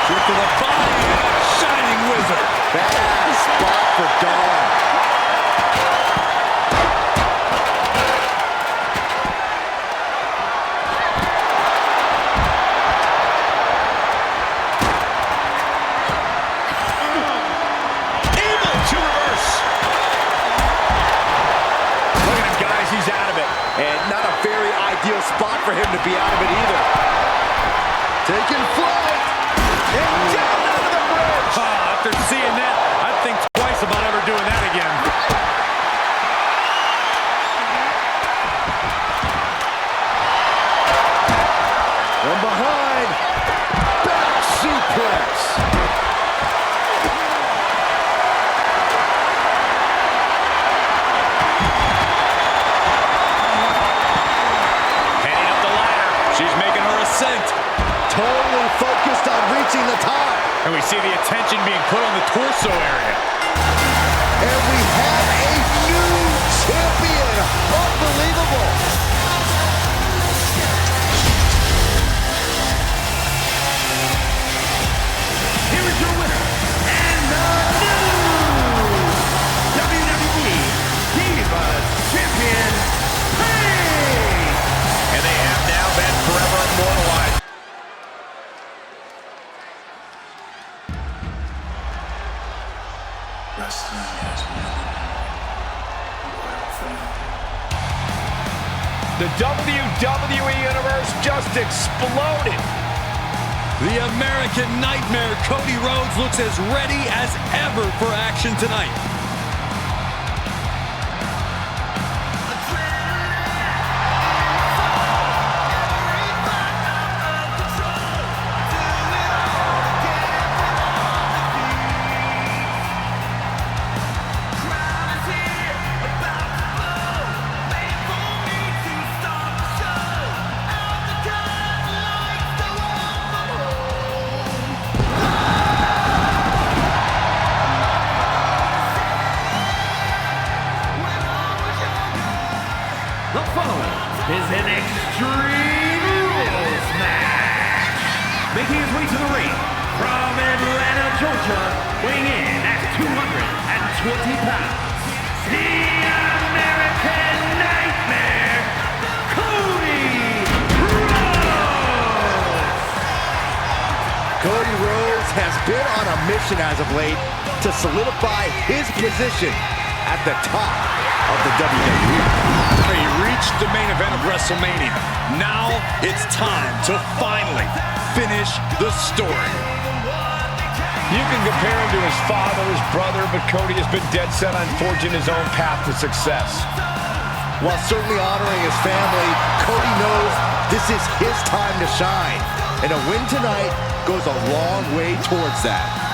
Trip to the body and a shining wizard. Bad spot for Dawn. Able to reverse. Look at him, guys. He's out of it. And not a very ideal spot for him to be out of it either. Taking flight. And down over the bridge. After seeing that, I'd think twice about ever doing that again. From behind. Back suplex. Heading up the ladder. She's making her ascent. Totally focused on reaching the top. And we see the attention being put on the torso area. And we have a new champion. Unbelievable. Here is your winner, and the new WWE Divas Champion, Paige! And they have now been forever immortalized. Wrestling has many loyal fans. The WWE Universe just exploded. The American Nightmare, Cody Rhodes, looks as ready as ever for action tonight. The following is an Extreme Rules match. Making his way to the ring from Atlanta, Georgia, weighing in at 220 pounds, the American Nightmare, Cody Rhodes. Cody Rhodes has been on a mission as of late to solidify his position at the top of the WWE. He reached the main event of WrestleMania. Now it's time to finally finish the story. You can compare him to his father, his brother, but Cody has been dead set on forging his own path to success. While certainly honoring his family, Cody knows this is his time to shine. And a win tonight goes a long way towards that.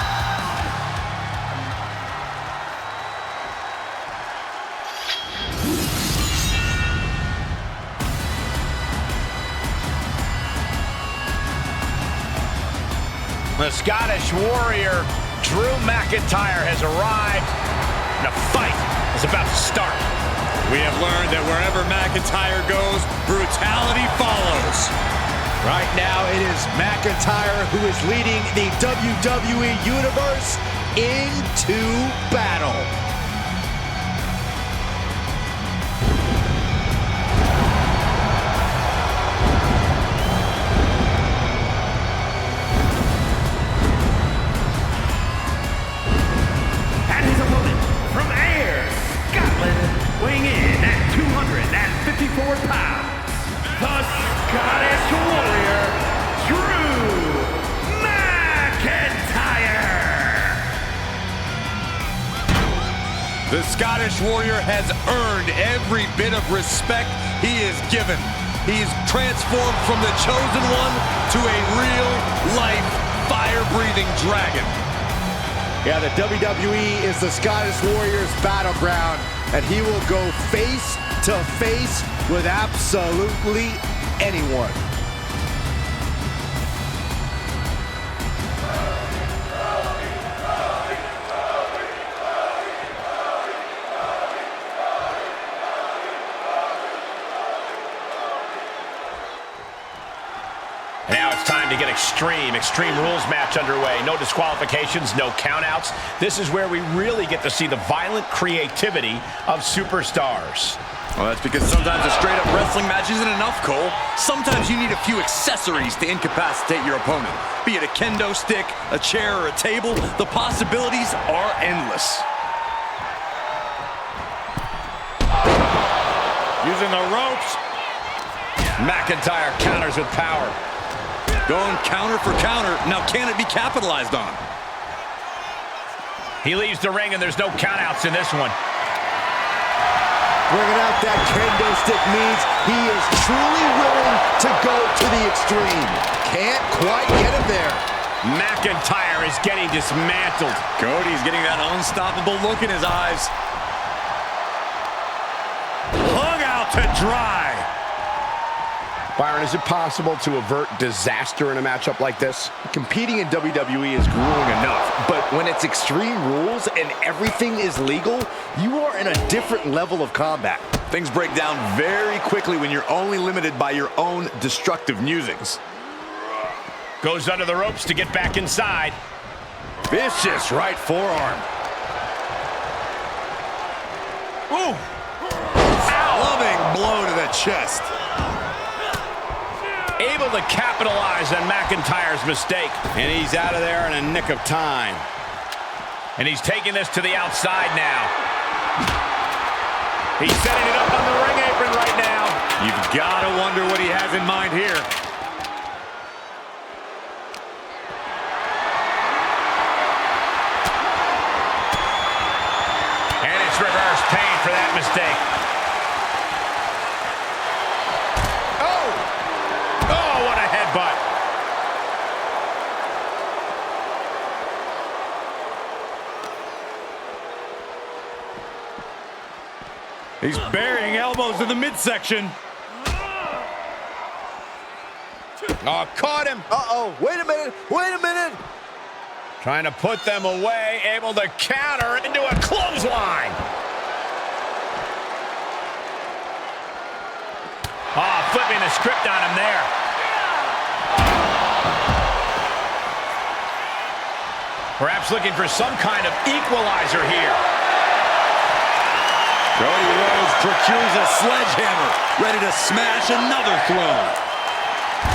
The Scottish Warrior, Drew McIntyre, has arrived. The fight is about to start. We have learned that wherever McIntyre goes, brutality follows. Right now, it is McIntyre who is leading the WWE Universe into battle. And his opponent from Ayr, Scotland, weighing in at 254 pounds, the Scottish Warrior, Drew McIntyre. The Scottish Warrior has earned every bit of respect he is given. He's transformed from the chosen one to a real-life, fire-breathing dragon. Yeah, the WWE is the Scottish Warrior's battleground, and he will go face to face with absolutely anyone. Now it's time to get extreme. Extreme Rules match underway. No disqualifications, no countouts. This is where we really get to see the violent creativity of superstars. Well, that's because sometimes a straight-up wrestling match isn't enough, Cole. Sometimes you need a few accessories to incapacitate your opponent. Be it a kendo stick, a chair, or a table, the possibilities are endless. Using the ropes. McIntyre counters with power. Going counter for counter. Now, can it be capitalized on? He leaves the ring, and there's no countouts in this one. Bringing out that kendo stick means he is truly willing to go to the extreme. Can't quite get him there. McIntyre is getting dismantled. Cody's getting that unstoppable look in his eyes. Hung out to dry. Byron, is it possible to avert disaster in a matchup like this? Competing in WWE is grueling enough, but when it's Extreme Rules and everything is legal, you are in a different level of combat. Things break down very quickly when you're only limited by your own destructive musings. Goes under the ropes to get back inside. Vicious right forearm. Ooh! Loving blow to the chest. Able to capitalize on McIntyre's mistake. And he's out of there in a nick of time. And he's taking this to the outside now. He's setting it up on the ring apron right now. You've got to wonder what he has in mind here. And it's reverse pain for that mistake. He's burying elbows in the midsection. Oh, caught him. Uh-oh, wait a minute, wait a minute. Trying to put them away, able to counter into a clothesline. Oh, flipping the script on him there. Perhaps looking for some kind of equalizer here. Cody Rhodes procures a sledgehammer, ready to smash another throne.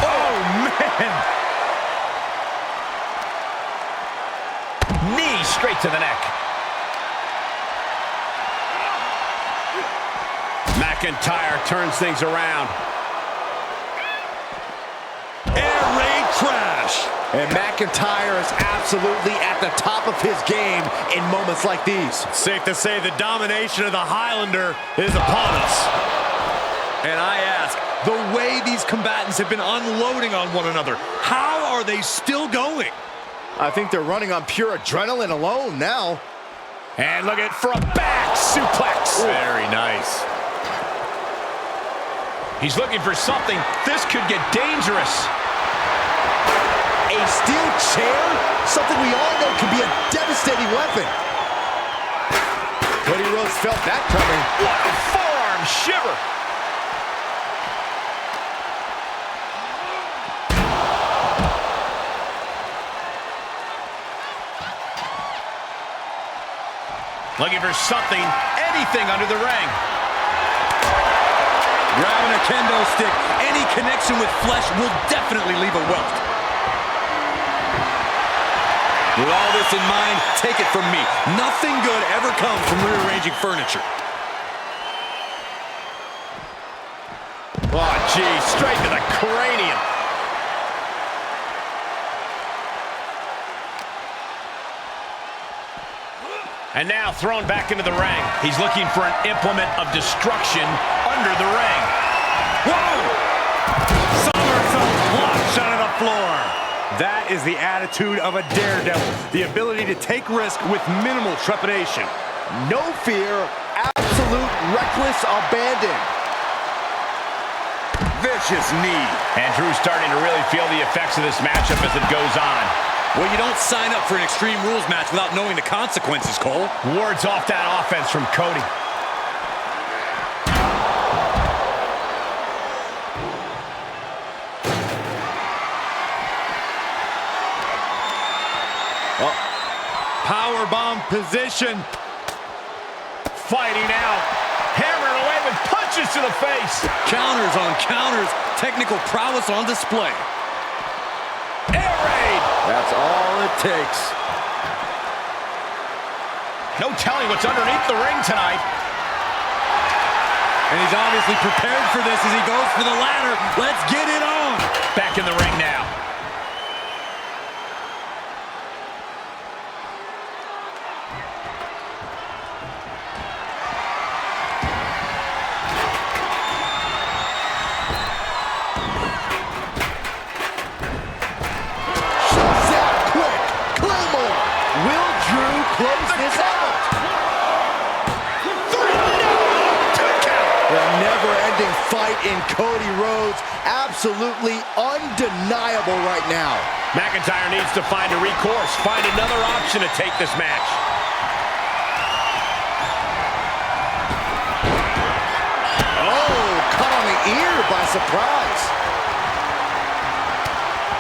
Oh, man. Knee straight to the neck. McIntyre turns things around. Air raid crash. And McIntyre is absolutely at the top of his game in moments like these. Safe to say the domination of the Highlander is upon us. And I ask, the way these combatants have been unloading on one another, how are they still going? I think they're running on pure adrenaline alone now. And look at for a back suplex. Very nice. He's looking for something. This could get dangerous. A steel chair? Something we all know can be a devastating weapon. Cody Rhodes felt that coming. What a forearm shiver. Looking for something, anything under the ring. Grabbing a kendo stick, any connection with flesh will definitely leave a welt. With all this in mind, take it from me. Nothing good ever comes from rearranging furniture. Oh, geez, straight to the cranium. And now thrown back into the ring. He's looking for an implement of destruction under the ring. Whoa! Somersault plunge onto the floor. That is the attitude of a daredevil. The ability to take risk with minimal trepidation. No fear, absolute reckless abandon. Vicious knee. And Drew's starting to really feel the effects of this matchup as it goes on. Well, you don't sign up for an Extreme Rules match without knowing the consequences, Cole. Wards off that offense from Cody. Powerbomb position. Fighting out. Hammering away with punches to the face. Counters on counters. Technical prowess on display. Air raid. That's all it takes. No telling what's underneath the ring tonight. And he's obviously prepared for this as he goes for the ladder. Let's get it on. Back in the ring now. Close this out. The never-ending fight in Cody Rhodes, absolutely undeniable right now. McIntyre needs to find a recourse, find another option to take this match. Oh, caught on the ear by surprise.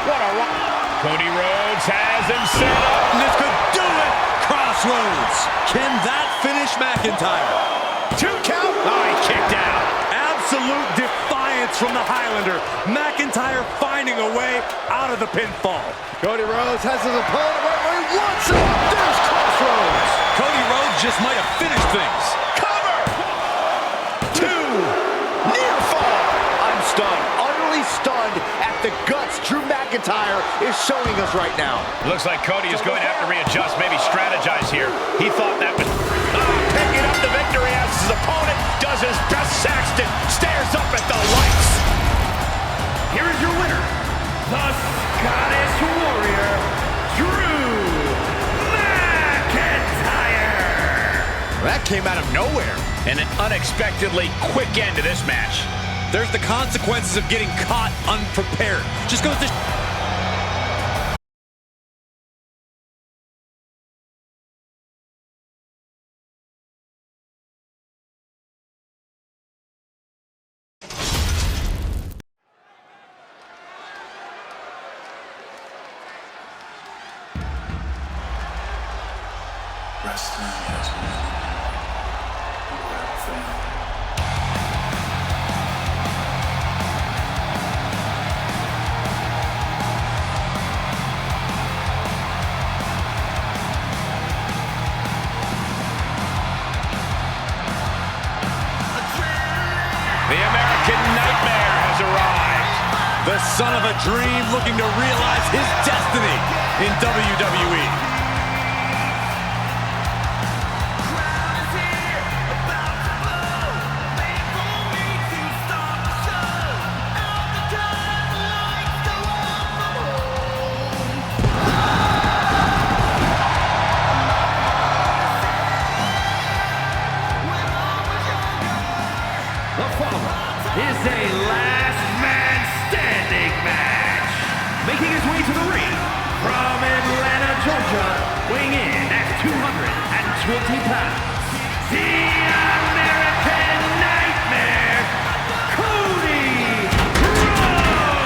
What a run. Cody Rhodes has him set up. And this could do it. Crossroads. Can that finish McIntyre? 2 count. Oh, he kicked out. Absolute defiance from the Highlander. McIntyre finding a way out of the pinfall. Cody Rhodes has his opponent right where he wants him. There's Crossroads. Cody Rhodes just might have finished things. Cover. 2. Near fall. I'm stunned, utterly stunned at the guts Drew McIntyre is showing us right now. Looks like Cody is going to have to readjust, maybe strategize here. He thought that was picking up the victory as his opponent does his best. Saxton stares up at the lights. Here is your winner, the Scottish Warrior, Drew McIntyre. That came out of nowhere. And an unexpectedly quick end to this match. There's the consequences of getting caught unprepared. Just goes to... Wrestling has won. Royal family. son of a dream looking to realize his destiny in WWE. Is a last man standing match. Making his way to the ring from Atlanta, Georgia, weighing in at 220 pounds, the American Nightmare, Cody Rhodes.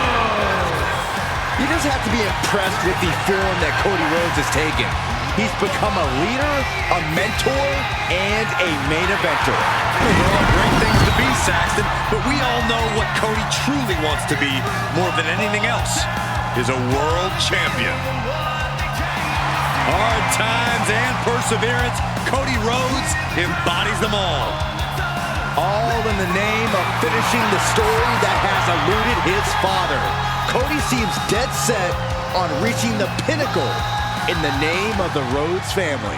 You just have to be impressed with the form that Cody Rhodes has taken. He's become a leader, a mentor, and a main eventer. Those are all great things to be, Saxton, but we all know what Cody truly wants to be more than anything else, is a world champion. Hard times and perseverance, Cody Rhodes embodies them all. All in the name of finishing the story that has eluded his father. Cody seems dead set on reaching the pinnacle in the name of the Rhodes family.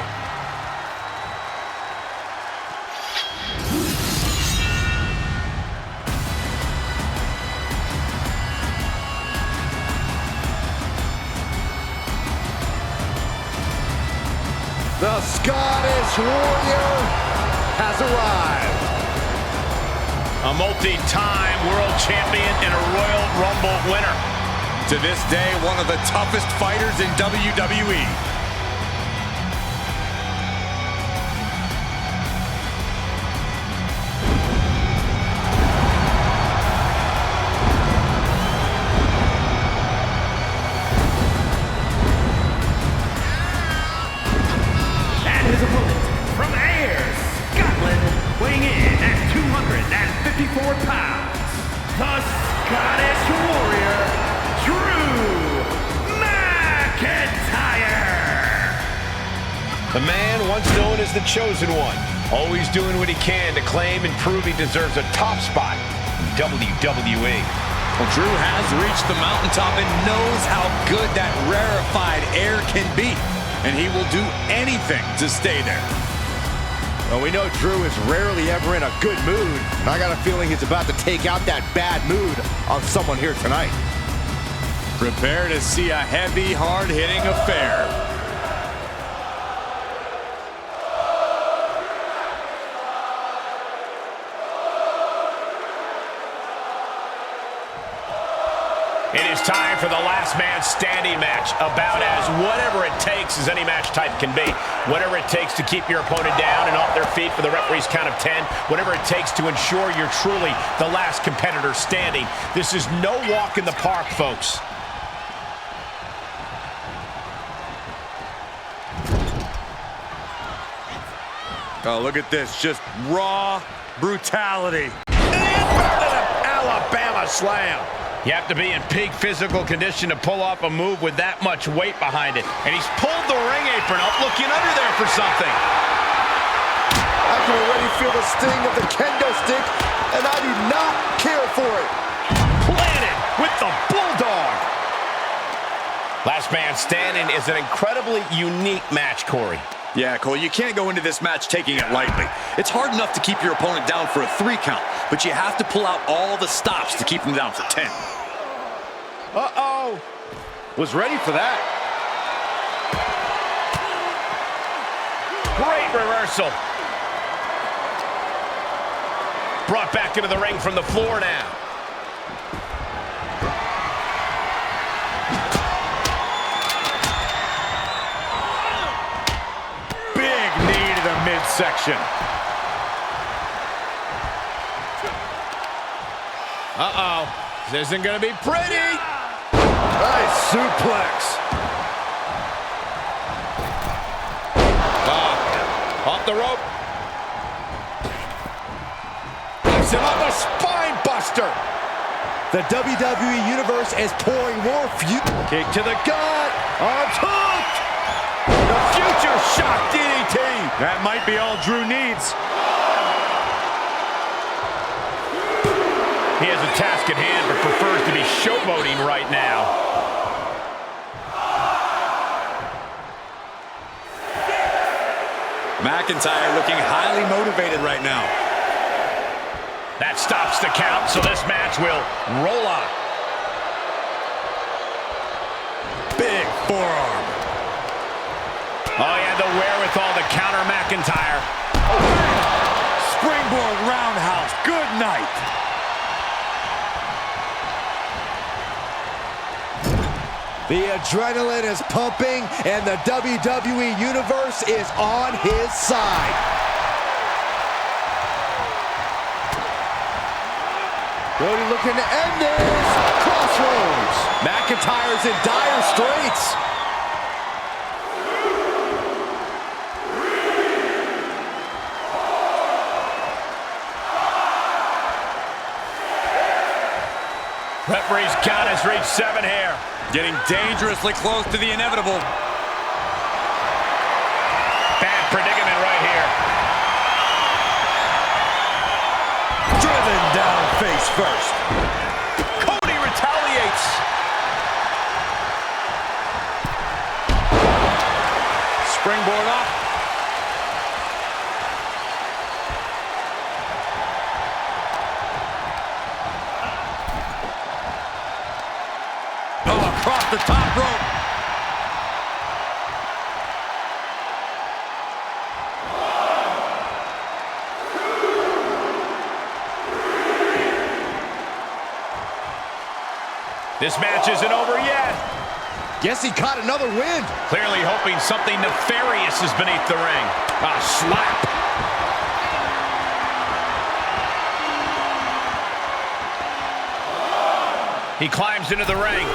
The Scottish Warrior has arrived. A multi-time world champion and a Royal Rumble winner. To this day, one of the toughest fighters in WWE. And his opponent from Ayr, Scotland, weighing in at 254 pounds, the Scottish Warrior, Drew McIntyre. The man once known as the Chosen One, always doing what he can to claim and prove he deserves a top spot in WWE. Well, Drew has reached the mountaintop and knows how good that rarefied air can be, and he will do anything to stay there. Well, we know Drew is rarely ever in a good mood, and I got a feeling he's about to take out that bad mood on someone here tonight. Prepare to see a heavy, hard-hitting affair. It is time for the last man standing match, about as whatever it takes as any match type can be. Whatever it takes to keep your opponent down and off their feet for the referee's count of 10. Whatever it takes to ensure you're truly the last competitor standing. This is no walk in the park, folks. Oh, look at this, just raw brutality. Inverted Alabama slam. You have to be in peak physical condition to pull off a move with that much weight behind it. And he's pulled the ring apron up, looking under there for something. I can already feel the sting of the kendo stick, and I do not care for it. Planted with the Bulldog. Last man standing is an incredibly unique match, Corey. Yeah, Cole, you can't go into this match taking it lightly. It's hard enough to keep your opponent down for a 3 count, but you have to pull out all the stops to keep them down for 10. Uh-oh. Was ready for that. Great reversal. Brought back into the ring from the floor now. Big knee to the midsection. Uh-oh. This isn't going to be pretty. Nice suplex. Off the rope. Picks him up, a spine buster. The WWE Universe is pouring more fuel. Kick to the gut. Arms hooked. The future shock DDT. That might be all Drew needs. He has a task at hand, but prefers to be showboating right now. McIntyre looking highly motivated right now. That stops the count, so this match will roll on. Big forearm. Oh, he had the wherewithal to counter McIntyre. Springboard roundhouse. Good night. The adrenaline is pumping, and the WWE Universe is on his side. Cody looking to end this. Crossroads. McIntyre's in dire straits. Referee's count has reached 7 here. Getting dangerously close to the inevitable. Bad predicament right here. Driven down face first. Cody retaliates. Springboard up. Across the top rope. This match isn't over yet. Guess he caught another win. Clearly hoping something nefarious is beneath the ring. A slap. He climbs into the ring.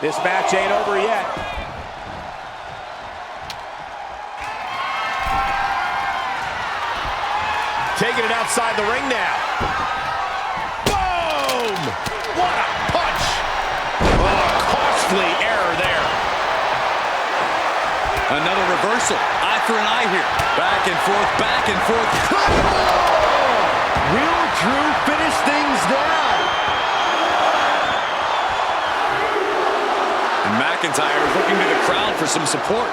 This match ain't over yet. Taking it outside the ring now. Boom! What a punch! Oh, costly error there. Another reversal. Eye for an eye here. Back and forth, back and forth. Will Drew finish things now? And McIntyre is looking to the crowd for some support.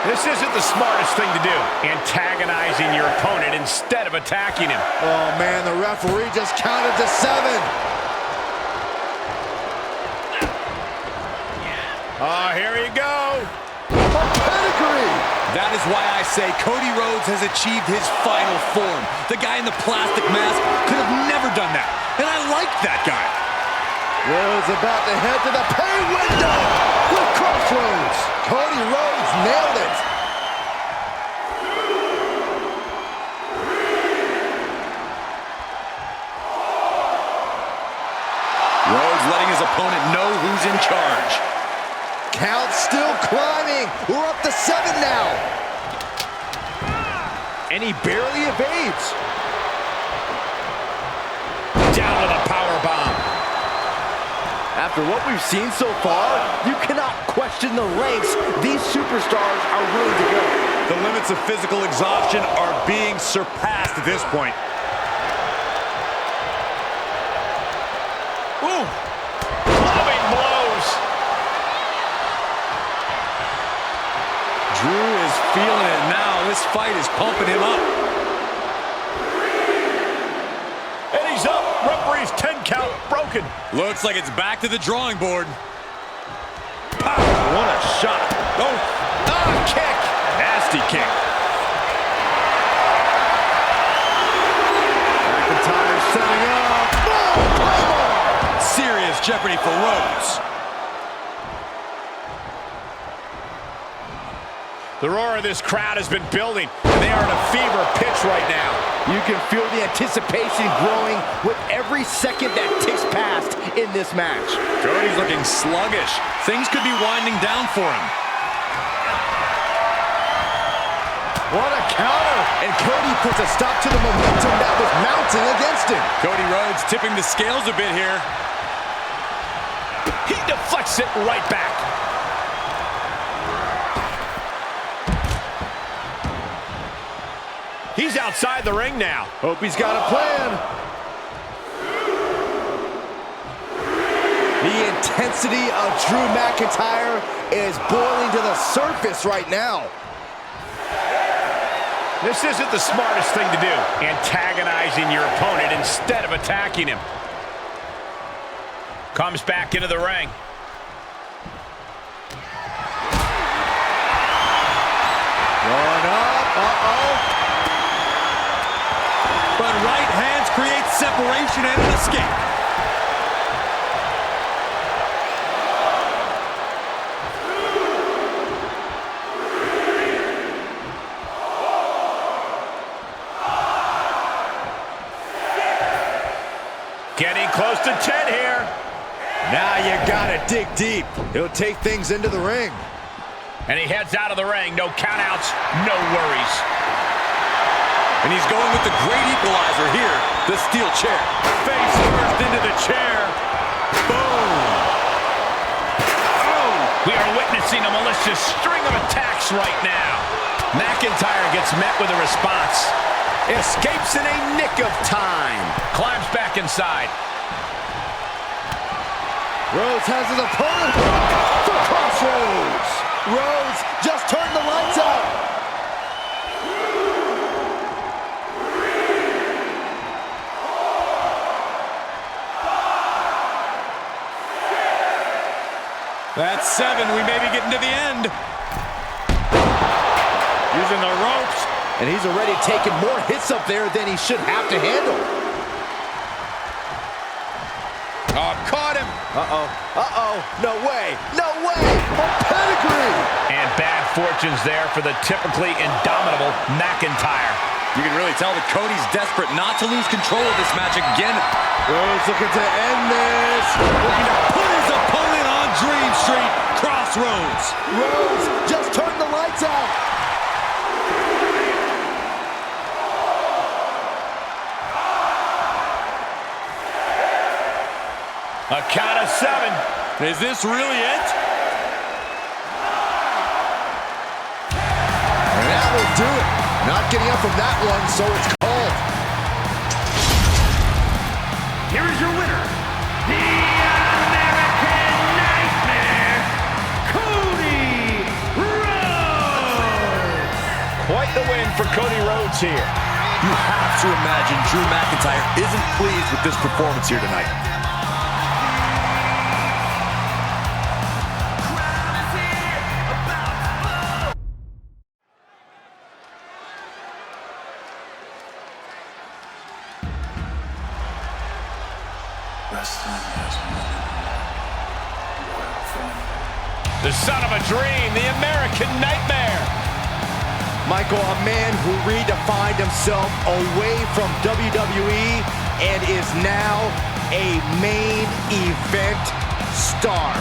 This isn't the smartest thing to do, antagonizing your opponent instead of attacking him. Oh, man, the referee just counted to 7. Here you go. A pedigree. That is why I say Cody Rhodes has achieved his final form. The guy in the plastic mask could have never done that. And I like that guy. Rhodes about to head to the pay window with Crossroads. Cody Rhodes nailed it. Rhodes letting his opponent know who's in charge. Count still climbing. We're up to 7 now. And he barely evades. Down to the powerbomb. After what we've seen so far, you cannot question the lengths these superstars are willing to go. The limits of physical exhaustion are being surpassed at this point. Ooh! Clubbing blows. Drew is feeling it now. This fight is pumping him up. And he's up. Referee's 10 count broken. Looks like it's back to the drawing board. Pow, what a shot. Oh, Kick. nasty kick. McIntyre setting up. Boom! Serious jeopardy for Rhodes. The roar of this crowd has been building. They are at a fever pitch right now. You can feel the anticipation growing with every second that ticks past in this match. Cody's looking sluggish. Things could be winding down for him. What a counter! And Cody puts a stop to the momentum that was mounting against him. Cody Rhodes tipping the scales a bit here. He deflects it right back. He's outside the ring now. Hope he's got a plan. The intensity of Drew McIntyre is boiling to the surface right now. This isn't the smartest thing to do, antagonizing your opponent instead of attacking him. Comes back into the ring. Going up, But right hands create separation and an escape. Getting close to 10 here. Now you gotta dig deep. He'll take things into the ring. And he heads out of the ring. No countouts, no worries. And he's going with the great equalizer here, the steel chair. Face first into the chair. Boom. Oh, we are witnessing a malicious string of attacks right now. McIntyre gets met with a response. Escapes in a nick of time. Climbs back inside. Rhodes has his opponent for crossroads. Rhodes just turned the lights out. That's 7. We may be getting to the end. Using the ropes. And he's already taken more hits up there than he should have to handle. Oh, caught him. No way. No way. A pedigree. And bad fortunes there for the typically indomitable McIntyre. You can really tell that Cody's desperate not to lose control of this match again. Rhodes looking to end this. Looking to put his opponent on Dream Street. Crossroads. Rhodes just turned the lights out. A count of 7. Is this really it? And that will do it. Not getting up from that one, so it's called. Here is your winner, the American Nightmare, Cody Rhodes. Quite the win for Cody Rhodes here. You have to imagine Drew McIntyre isn't pleased with this performance here tonight. Wrestling has one loyal fan. The son of a dream, the American Nightmare. Michael, a man who redefined himself away from WWE and is now a main event star.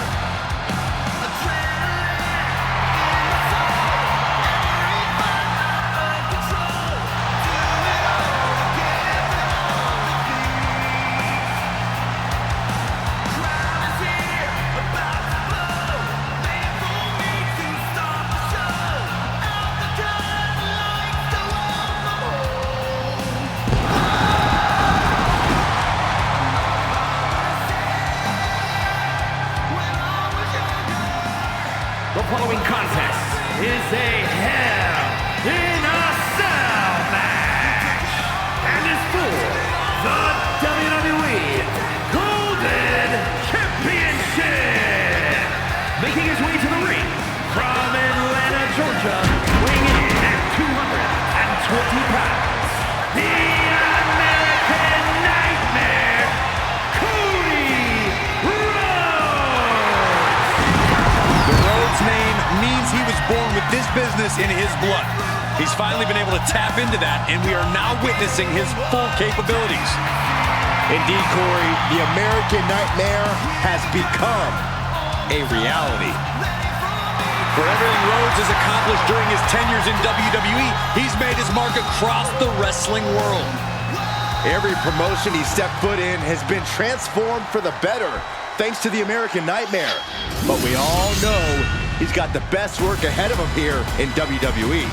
The following contest is a Hell in a Cell match and is for the WWE Golden Championship. Making his way to the ring from Atlanta, Georgia, weighing in at 220 pounds, the American Nightmare, Cody Rhodes. The Rhodes name means he was born with this business in his blood. He's finally been able to tap into that, and we are now witnessing his full capabilities. Indeed, Corey, the American Nightmare has become a reality. For everything Rhodes has accomplished during his tenures in WWE, he's made his mark across the wrestling world. Every promotion he stepped foot in has been transformed for the better, thanks to the American Nightmare. But we all know he's got the best work ahead of him here in WWE.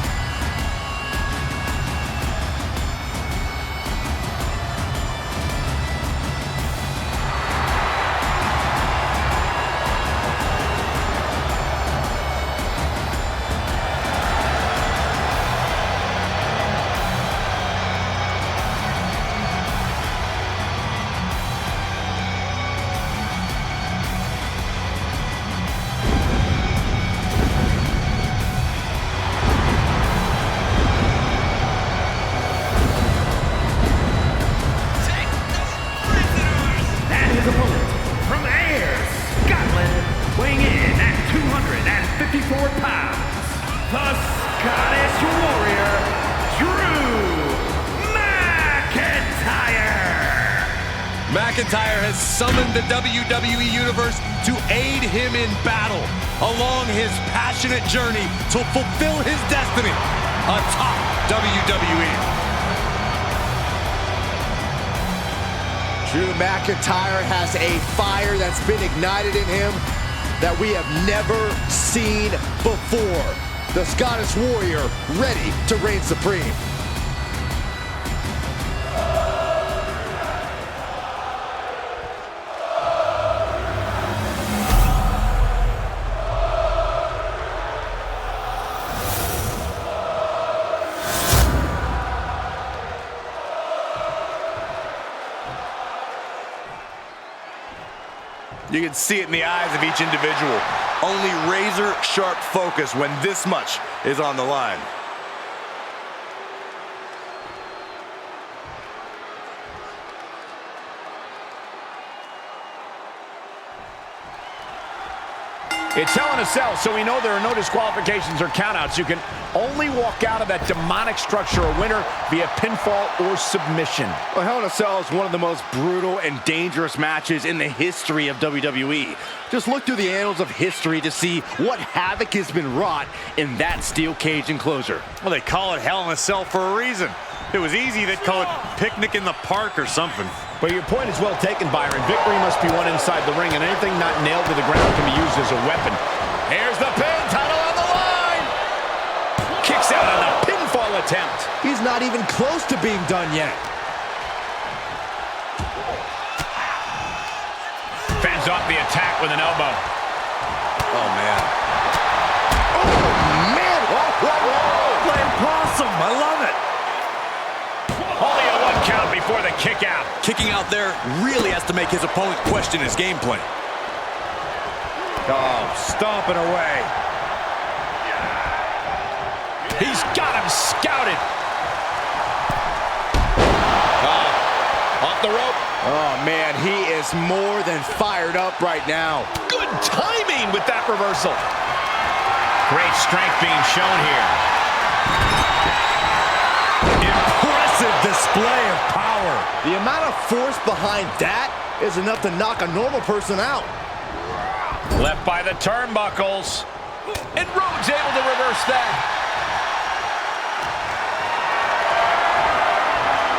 254 pounds, the Scottish Warrior, Drew McIntyre. McIntyre has summoned the WWE Universe to aid him in battle along his passionate journey to fulfill his destiny atop WWE. Drew McIntyre has a fire that's been ignited in him that we have never seen before. The Scottish Warrior ready to reign supreme. You can see it in the eyes of each individual. Only razor-sharp focus when this much is on the line. It's Hell in a Cell, so we know there are no disqualifications or countouts. You can only walk out of that demonic structure a winner via pinfall or submission. Well, Hell in a Cell is one of the most brutal and dangerous matches in the history of WWE. Just look through the annals of history to see what havoc has been wrought in that steel cage enclosure. Well, they call it Hell in a Cell for a reason. If it was easy, they'd call it Picnic in the Park or something. But your point is well taken, Byron. Victory must be won inside the ring, and anything not nailed to the ground can be used as a weapon. Here's the pin, title on the line! Kicks out on the pinfall attempt. He's not even close to being done yet. Fends off the attack with an elbow. Oh, man. Oh, man! Whoa, whoa, whoa! Playing possum, I love it. Only a one count before the kick out. Kicking out there really has to make his opponent question his game plan. Oh, stomping away. He's got him scouted. Off the rope. Oh, man, he is more than fired up right now. Good timing with that reversal. Great strength being shown here. Impressive display of power. The amount of force behind that is enough to knock a normal person out. Left by the turnbuckles. And Rhodes able to reverse that.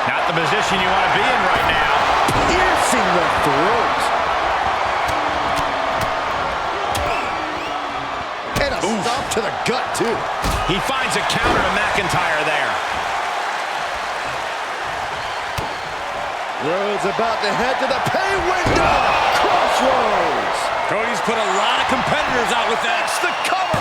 Not the position you want to be in right now. Piercing the throat. And a stomp to the gut, too. He finds a counter to McIntyre there. Rhodes about to head to the pay window. Crossroads. Cody's put a lot of competitors out with that. The cover.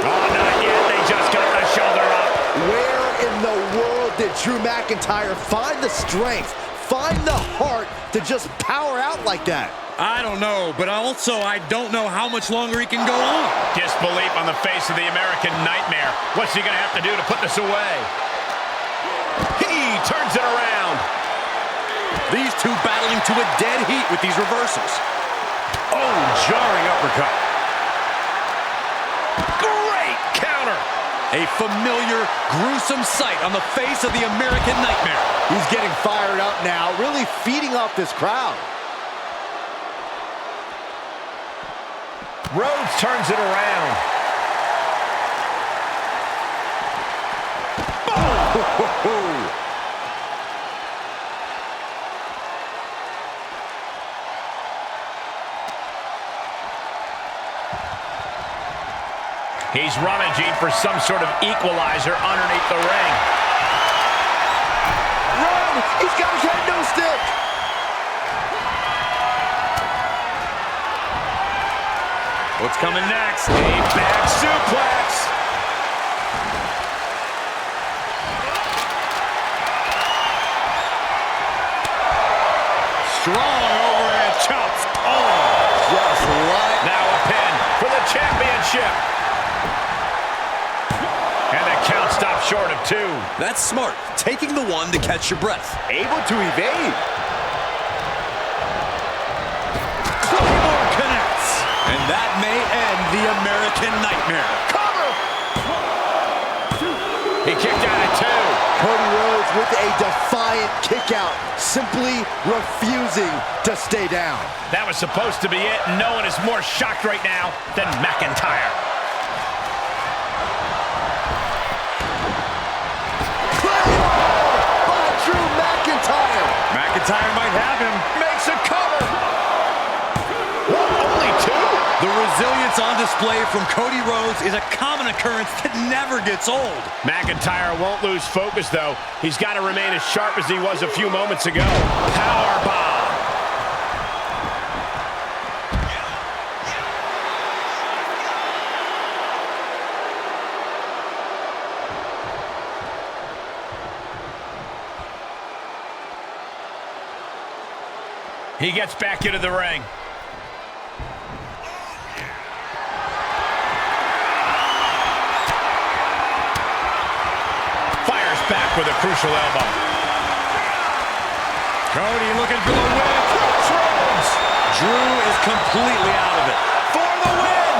Oh, not yet. They just got the shoulder up. Where in the world did Drew McIntyre find the strength, find the heart to just power out like that? I don't know, but also I don't know how much longer he can go on. Disbelief on the face of the American Nightmare. What's he going to have to do to put this away? He turns it around. These two battling to a dead heat with these reversals. Oh, jarring uppercut. Great counter. A familiar, gruesome sight on the face of the American Nightmare. He's getting fired up now, really feeding off this crowd. Rhodes turns it around. Oh! He's rummaging for some sort of equalizer underneath the ring. Run! He's got a kendo stick! What's coming next? A back suplex. Strong overhead chops. Oh, Just like... Now a pin for the championship. And the count stops short of 2. That's smart. Taking the one to catch your breath. able to evade. Claymore connects. And that may end the American Nightmare. Cover! He kicked out at 2. Cody Rhodes with a defiant kick out, simply refusing to stay down. That was supposed to be it. No one is more shocked right now than McIntyre. Claymore by Drew McIntyre. McIntyre might have him. Makes a cover. Only 2? The resilience on display from Cody Rhodes is a common occurrence that never gets old. McIntyre won't lose focus, though. He's got to remain as sharp as he was a few moments ago. Powerbomb. He gets back into the ring. Fires back with a crucial elbow. Cody looking for the win. Drew is completely out of it. For the win!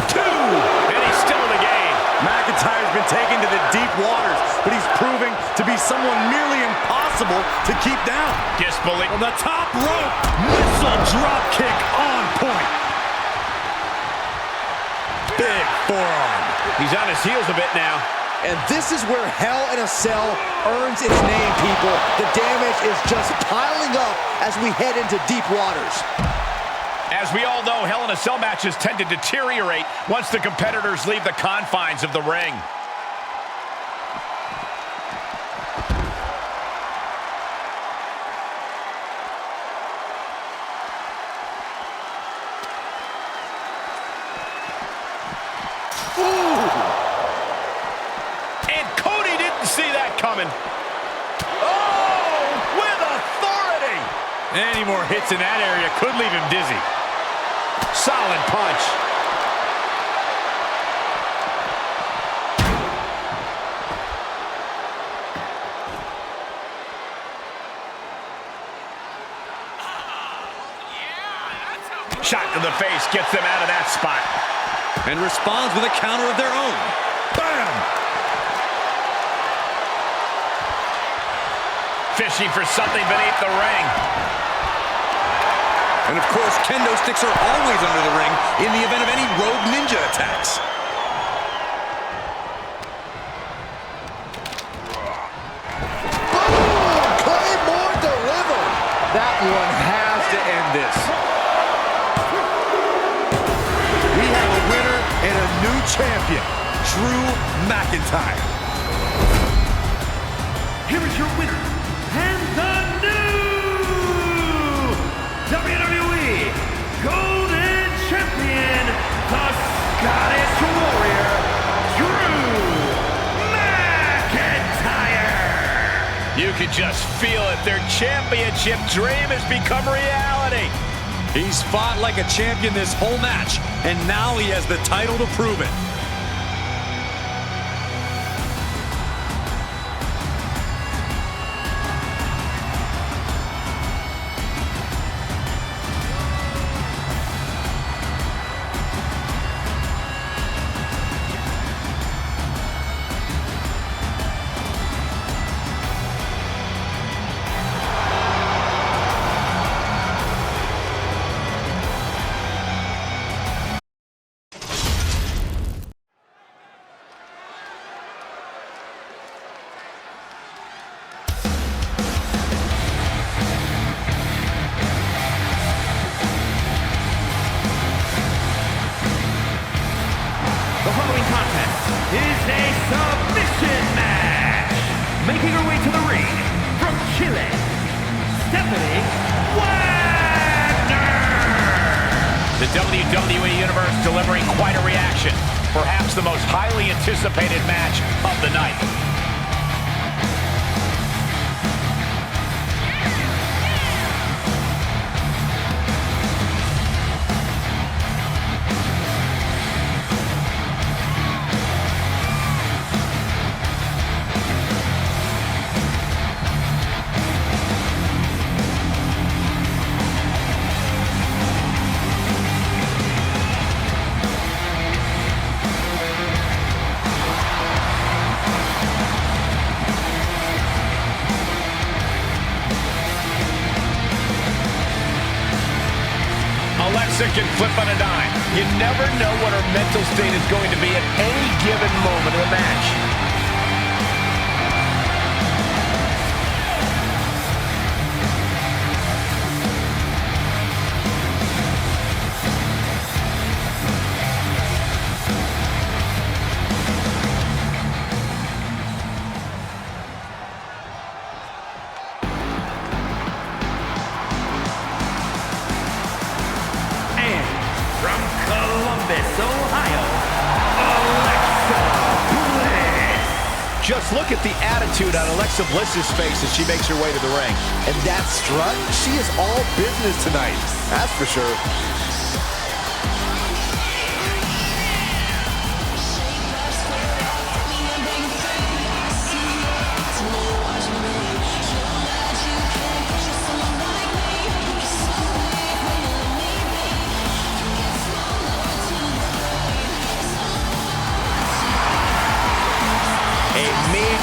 2! And he's still in the game. McIntyre's been taken to the deep waters, but he's proving to be someone nearly impossible to keep down. Disbelief. From the top rope, missile drop kick on point. Big forearm. He's on his heels a bit now. And this is where Hell in a Cell earns its name, people. The damage is just piling up as we head into deep waters. As we all know, Hell in a Cell matches tend to deteriorate once the competitors leave the confines of the ring. And Cody didn't see that coming. Oh, with authority. Any more hits in that area could leave him dizzy. Solid punch. Shot to the face gets them out of that spot. And responds with a counter of their own. Bam! Fishing for something beneath the ring. And of course, kendo sticks are always under the ring in the event of any rogue ninja attacks. Boom! Claymore delivered. That one has to end this. We have a winner and a new champion, Drew McIntyre. Here is your winner, and the new WWE Golden Champion, the Scottish Warrior, Drew McIntyre. You can just feel it. Their championship dream has become reality. He's fought like a champion this whole match, and now he has the title to prove it. The following contest is a submission match. Making her way to the ring from Chile, Stephanie Wagner. The WWE Universe delivering quite a reaction. Perhaps the most highly anticipated match of the night. Alexa can flip on a dime. You never know what her mental state is going to be at any given moment of the match. From Columbus, Ohio, Alexa Bliss. Just look at the attitude on Alexa Bliss's face as she makes her way to the ring. And that strut, she is all business tonight. That's for sure.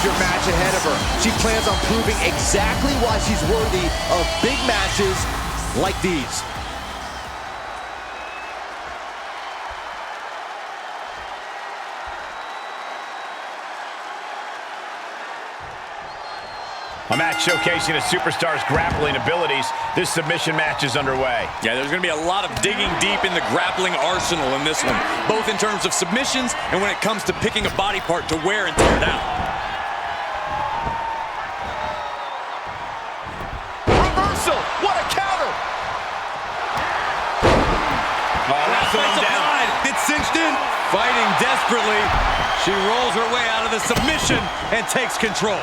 Match ahead of her. She plans on proving exactly why she's worthy of big matches like these. A match showcasing a superstar's grappling abilities. This submission match is underway. Yeah, there's going to be a lot of digging deep in the grappling arsenal in this one, both in terms of submissions and when it comes to picking a body part to wear and tear down. Reversal! What a counter! Down. It's cinched in. Fighting desperately. She rolls her way out of the submission and takes control.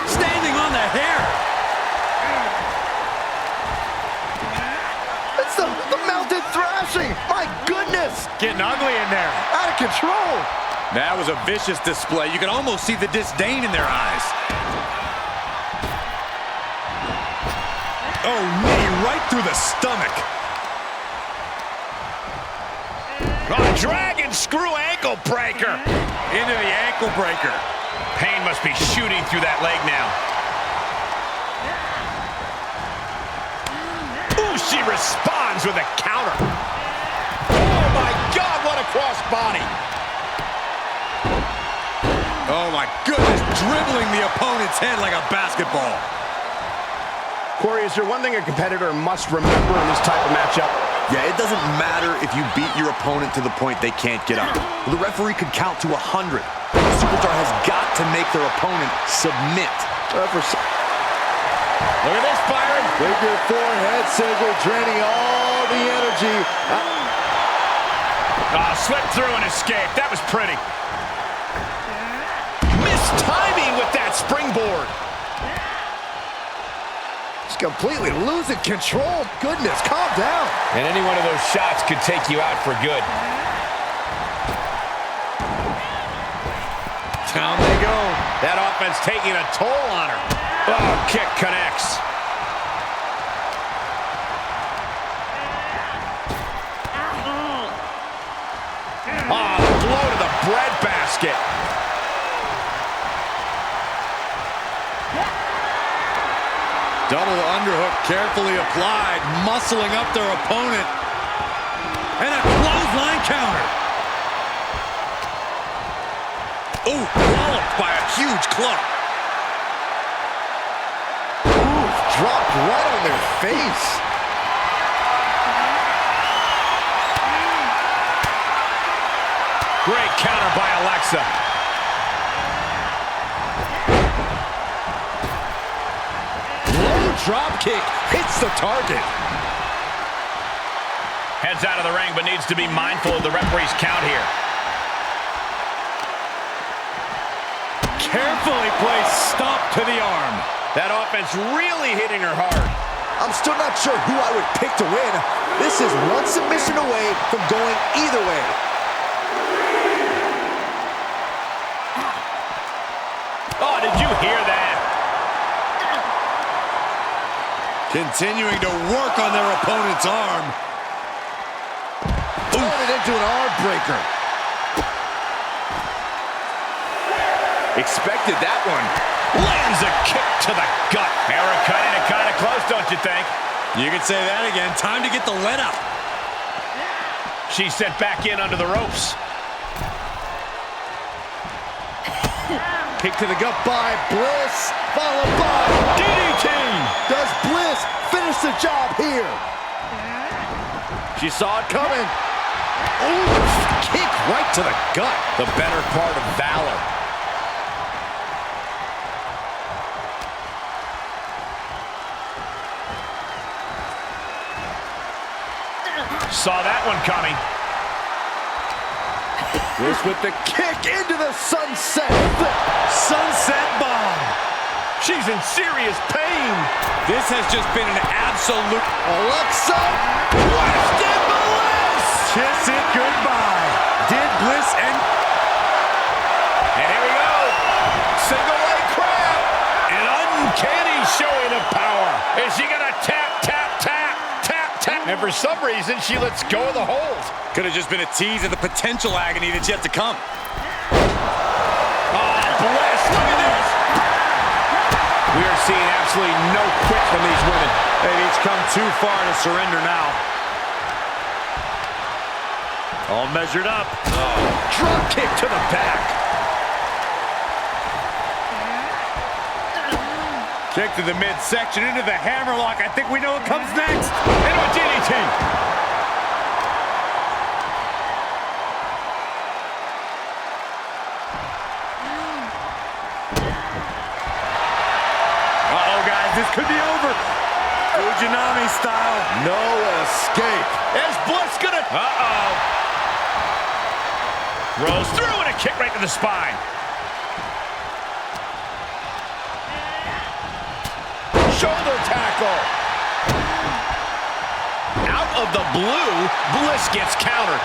Standing on the hair. It's the mounted thrashing. My goodness. Getting ugly in there. Out of control. That was a vicious display. You can almost see the disdain in their eyes. Oh, knee right through the stomach. Dragon screw ankle breaker. Into the ankle breaker. Pain must be shooting through that leg now. Ooh, she responds with a counter. Oh my God, what a crossbody. Oh my goodness, dribbling the opponent's head like a basketball. Corey, is there one thing a competitor must remember in this type of matchup? Yeah, it doesn't matter if you beat your opponent to the point they can't get up. The referee could count to 100. The superstar has got to make their opponent submit. Look at this, Byron. Figure four head scissor, draining all the energy. Slipped through and escaped. That was pretty. Missed timing with that springboard. He's completely losing control. Goodness, calm down. And any one of those shots could take you out for good. Down they go. That offense taking a toll on her. Oh, kick connects. Oh, blow to the breadbasket. Double underhook carefully applied, muscling up their opponent. And a clothesline counter. Ooh, walloped by a huge club. Ooh, dropped right on their face. Great counter by Alexa. Low drop kick hits the target. Heads out of the ring, but needs to be mindful of the referee's count here. Carefully placed stop to the arm. That offense really hitting her hard. I'm still not sure who I would pick to win. This is one submission away from going either way. Oh, did you hear that? Continuing to work on their opponent's arm. Turn it into an arm breaker. Expected that one. Lands a kick to the gut. And we're cutting it kind of close, don't you think? You could say that again. Time to get the let up. She's sent back in under the ropes. Kick to the gut by Bliss, followed by DDT. Does Bliss finish the job here? She saw it coming. Ooh, kick right to the gut. The better part of valor. Saw that one coming. Bliss with the kick into the sunset. Sunset bomb. She's in serious pain. This has just been an absolute... Alexa, twisted Bliss. Kiss it goodbye. Did Bliss end... And here we go. Single leg crab. An uncanny showing of power. Is she gonna tap, tap, tap, tap, tap? And for some reason, she lets go of the hold. Could have just been a tease of the potential agony that's yet to come. Oh, Bliss, look at this. We are seeing absolutely no quit from these women. They've each come too far to surrender now. All measured up. Drop kick to the back. Kick to the midsection into the hammerlock. I think we know what comes next. Into a DDT. Uh-oh, guys, this could be over. Fujinami style. No escape. Is Bliss gonna... Uh-oh. Rolls through and a kick right to the spine. Shoulder tackle. Out of the blue, Bliss gets countered.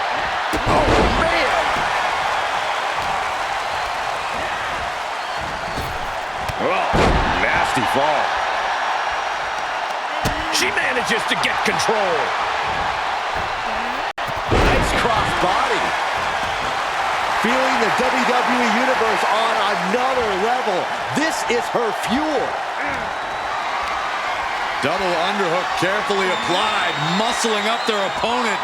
Oh, man. Oh, nasty fall. She manages to get control. Nice cross body. Feeling the WWE Universe on another level. This is her fuel. Double underhook carefully applied, muscling up their opponent.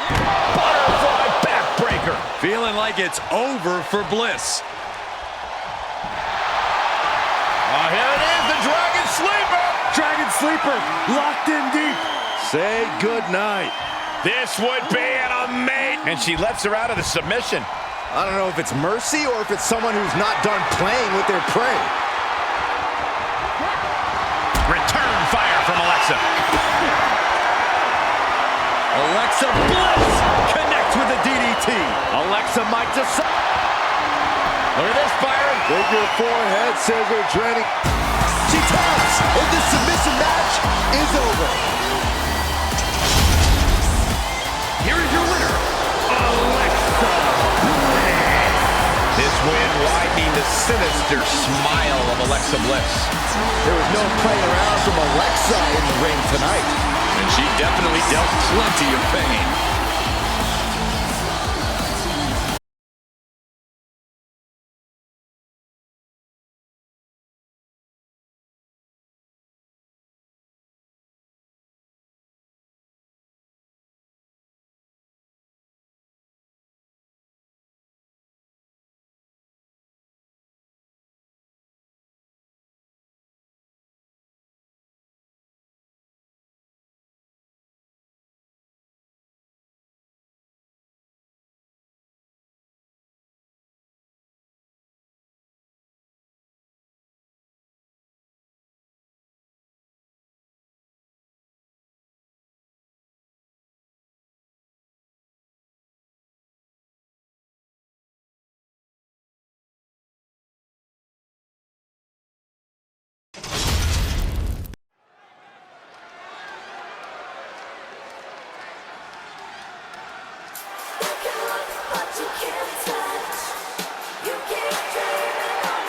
Butterfly backbreaker. Feeling like it's over for Bliss. Oh, here it is, the Dragon Sleeper. Dragon Sleeper locked in deep. Say goodnight. This would be an amazing... And she lets her out of the submission. I don't know if it's mercy or if it's someone who's not done playing with their prey. Return fire from Alexa. Alexa Bliss connects with a DDT. Alexa might decide. Look at this, Byron. Figure forehead scissor draining. She taps, and this submission match is over. Here is your winner, Alexa Bliss. This win widening the sinister smile of Alexa Bliss. There was no playing around from Alexa in the ring tonight. And she definitely dealt plenty of pain.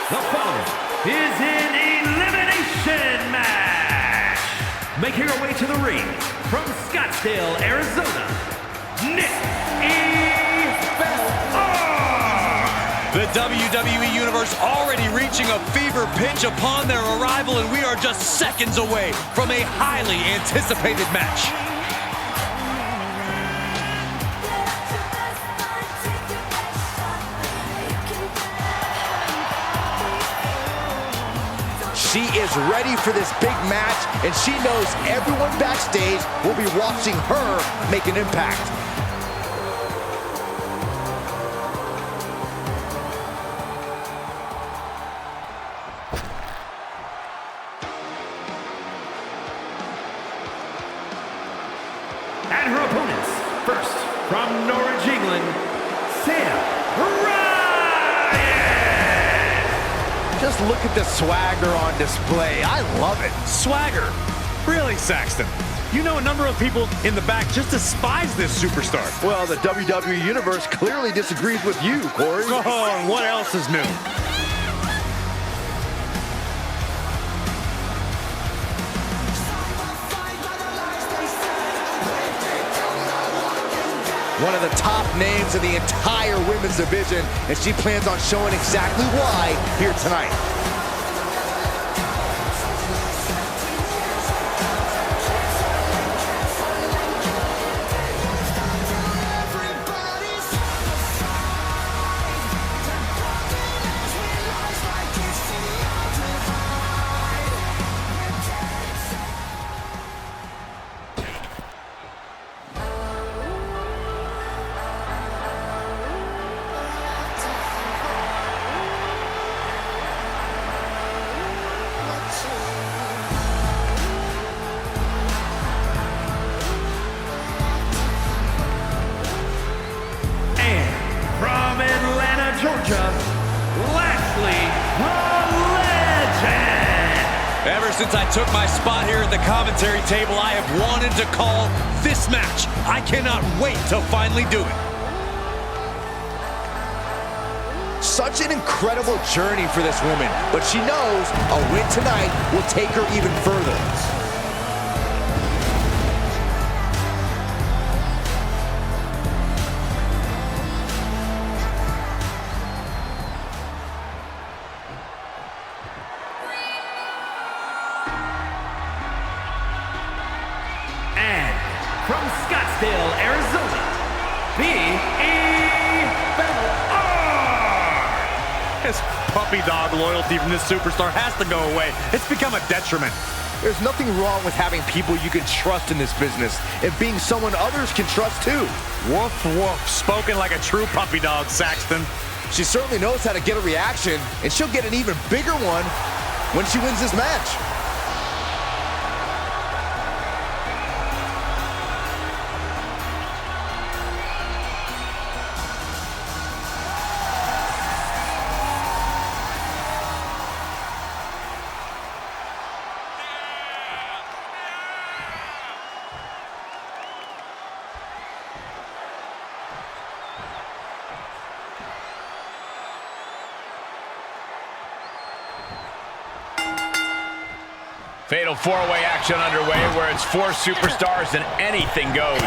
The following is an elimination match. Making her way to the ring from Scottsdale, Arizona, Nick E. The WWE Universe already reaching a fever pitch upon their arrival, and we are just seconds away from a highly anticipated match. She is ready for this big match, and she knows everyone backstage will be watching her make an impact. And her opponents, first, from Norwich, England, Sam Ryan! Just look at the swagger on display. I love it. Swagger? Really, Saxton? You know a number of people in the back just despise this superstar. Well, the WWE Universe clearly disagrees with you, Corey. Oh, and what else is new? One of the top names in the entire women's division, and she plans on showing exactly why here tonight. Georgia, Lashley, the Legend. Ever since I took my spot here at the commentary table, I have wanted to call this match. I cannot wait to finally do it. Such an incredible journey for this woman, but she knows a win tonight will take her even further. From Scottsdale, Arizona, B.E. This puppy dog loyalty from this superstar has to go away. It's become a detriment. There's nothing wrong with having people you can trust in this business and being someone others can trust too. Woof, woof. Spoken like a true puppy dog, Saxton. She certainly knows how to get a reaction, and she'll get an even bigger one when she wins this match. Fatal four-way action underway where it's four superstars and anything goes.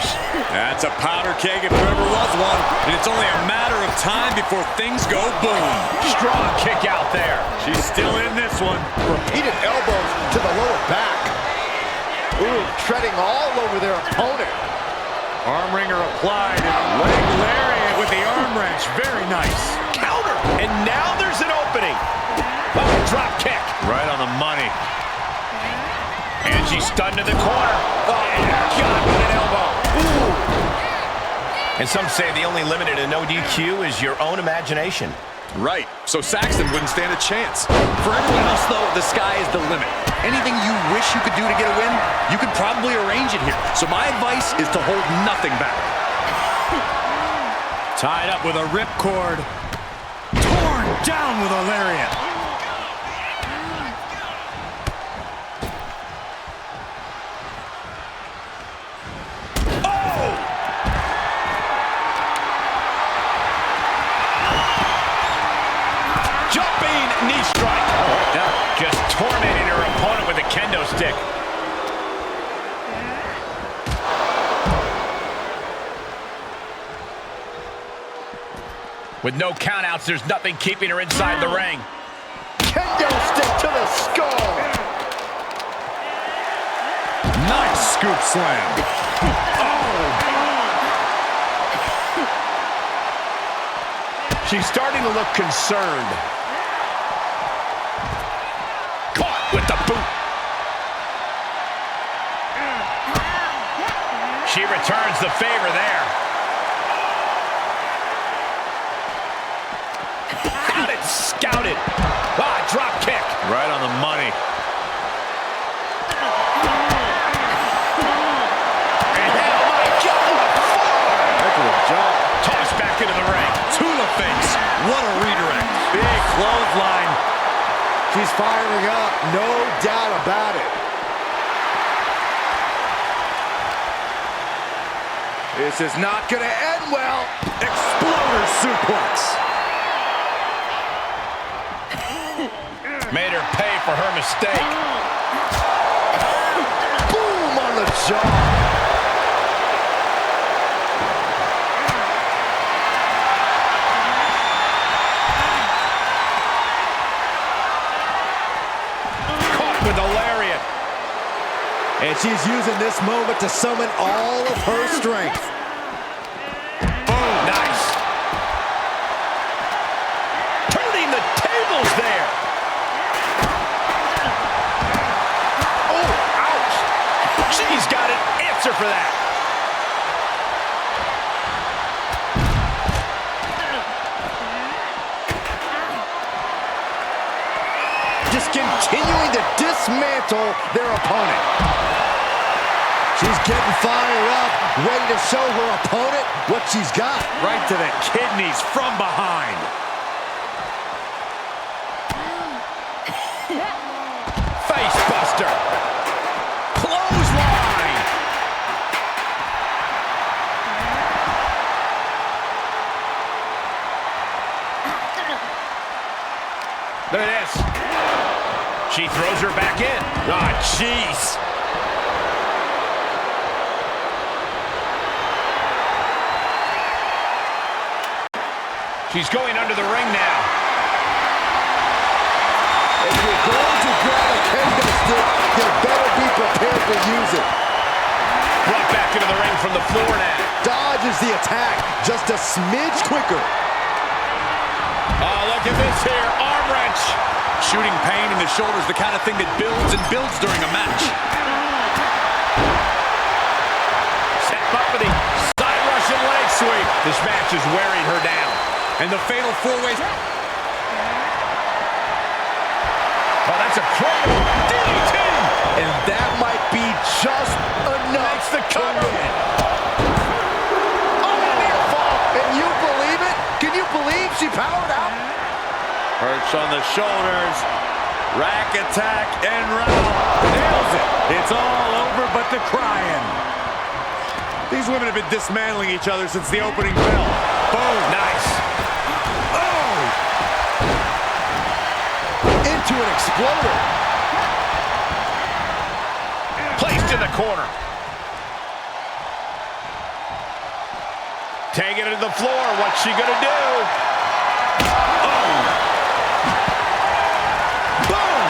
That's a powder keg if there ever was one, and it's only a matter of time before things go boom. Strong kick out there. She's still in this one. Repeated elbows to the lower back. Ooh, treading all over their opponent. Arm wringer applied. Leg lariat with the arm wrench. Very nice. Counter. And now there's an opening. Oh, drop kick. Right on the money. And she's stunned in the corner. Oh, God, what an elbow. Ooh. And some say the only limit in no DQ is your own imagination. Right, so Saxton wouldn't stand a chance. For everyone else, though, the sky is the limit. Anything you wish you could do to get a win, you could probably arrange it here. So my advice is to hold nothing back. Tied up with a ripcord. Torn down with a lariat. Knee strike. Just tormenting her opponent with a kendo stick. With no countouts, there's nothing keeping her inside the ring. Kendo stick to the skull. Nice scoop slam. She's starting to look concerned. Caught with the boot. She returns the favor there. Got it, scouted. Ah, drop kick. Right on the money. And oh my God, Heck of a job. tossed back into the ring. To the face. What a redirect. Big clothesline. She's firing up, no doubt about it. This is not going to end well. Exploder suplex. Made her pay for her mistake. Boom on the jaw. Caught with a lariat. And she's using this moment to summon all of her strength. Boom, nice. Turning the tables there. Oh, ouch. She's got an answer for that. Just continuing to dismantle their opponent. She's getting fired up, ready to show her opponent what she's got. Right to the kidneys from behind. Face buster. Clothesline. Look at this. She throws her back in. Ah, jeez. She's going under the ring now. If you're going to grab a kendo stick, you better be prepared to use it. Brought back into the ring from the floor now. Dodges the attack just a smidge quicker. Oh, look at this here. Arm wrench. Shooting pain in the shoulder is the kind of thing that builds and builds during a match. Set up for the side Russian leg sweep. This match is wearing her down. And the fatal four-way. Oh, that's a crumble. DDT. And that might be just enough. Makes the cover. Oh, a near fall. And you believe it? Can you believe she powered out? Perch on the shoulders. Rack attack and round. Nails it. It's all over but the crying. These women have been dismantling each other since the opening bell. Boom. Nice. Oh! Into an exploder. Placed in the corner. Taking it to the floor. What's she gonna do? Oh! Boom!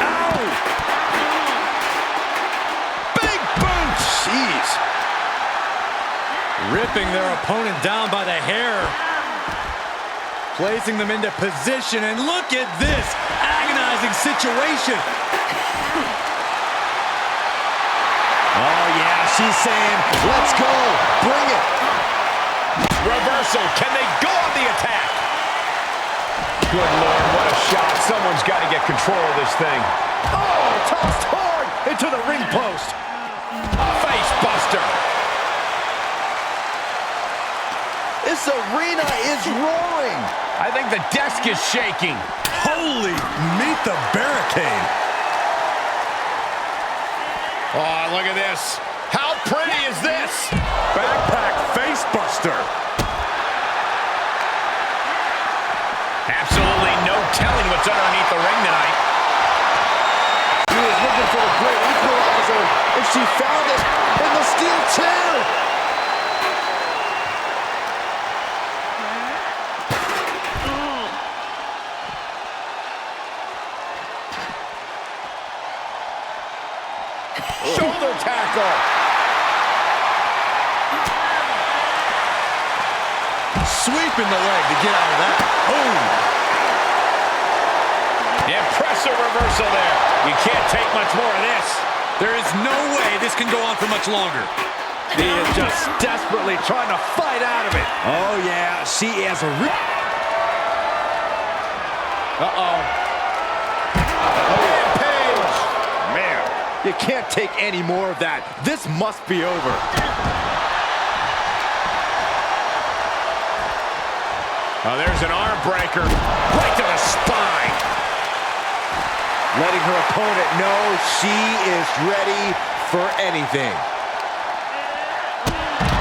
Ow! Big boot! Jeez. Ripping their opponent down by the hair. Placing them into position, and look at this agonizing situation. Oh, yeah, she's saying, let's go, bring it. Reversal. Can they go on the attack? Good Lord, what a shot. Someone's got to get control of this thing. Oh, tossed hard into the ring post. Face buster. This arena is roaring. I think the desk is shaking. Holy, meet the barricade. Oh, look at this. How pretty is this? Backpack face buster. Absolutely no telling what's underneath the ring tonight. He was looking for a great equalizer, And she found it in the steel chair. Shoulder tackle. Sweeping the leg to get out of that. Boom. Impressive reversal there. You can't take much more of this. There is no way this can go on for much longer. He is just desperately trying to fight out of it. Oh, yeah. She has a Rampage! Man, you can't take any more of that. This must be over. Oh, there's an arm breaker. Right to the spine. Letting her opponent know she is ready for anything.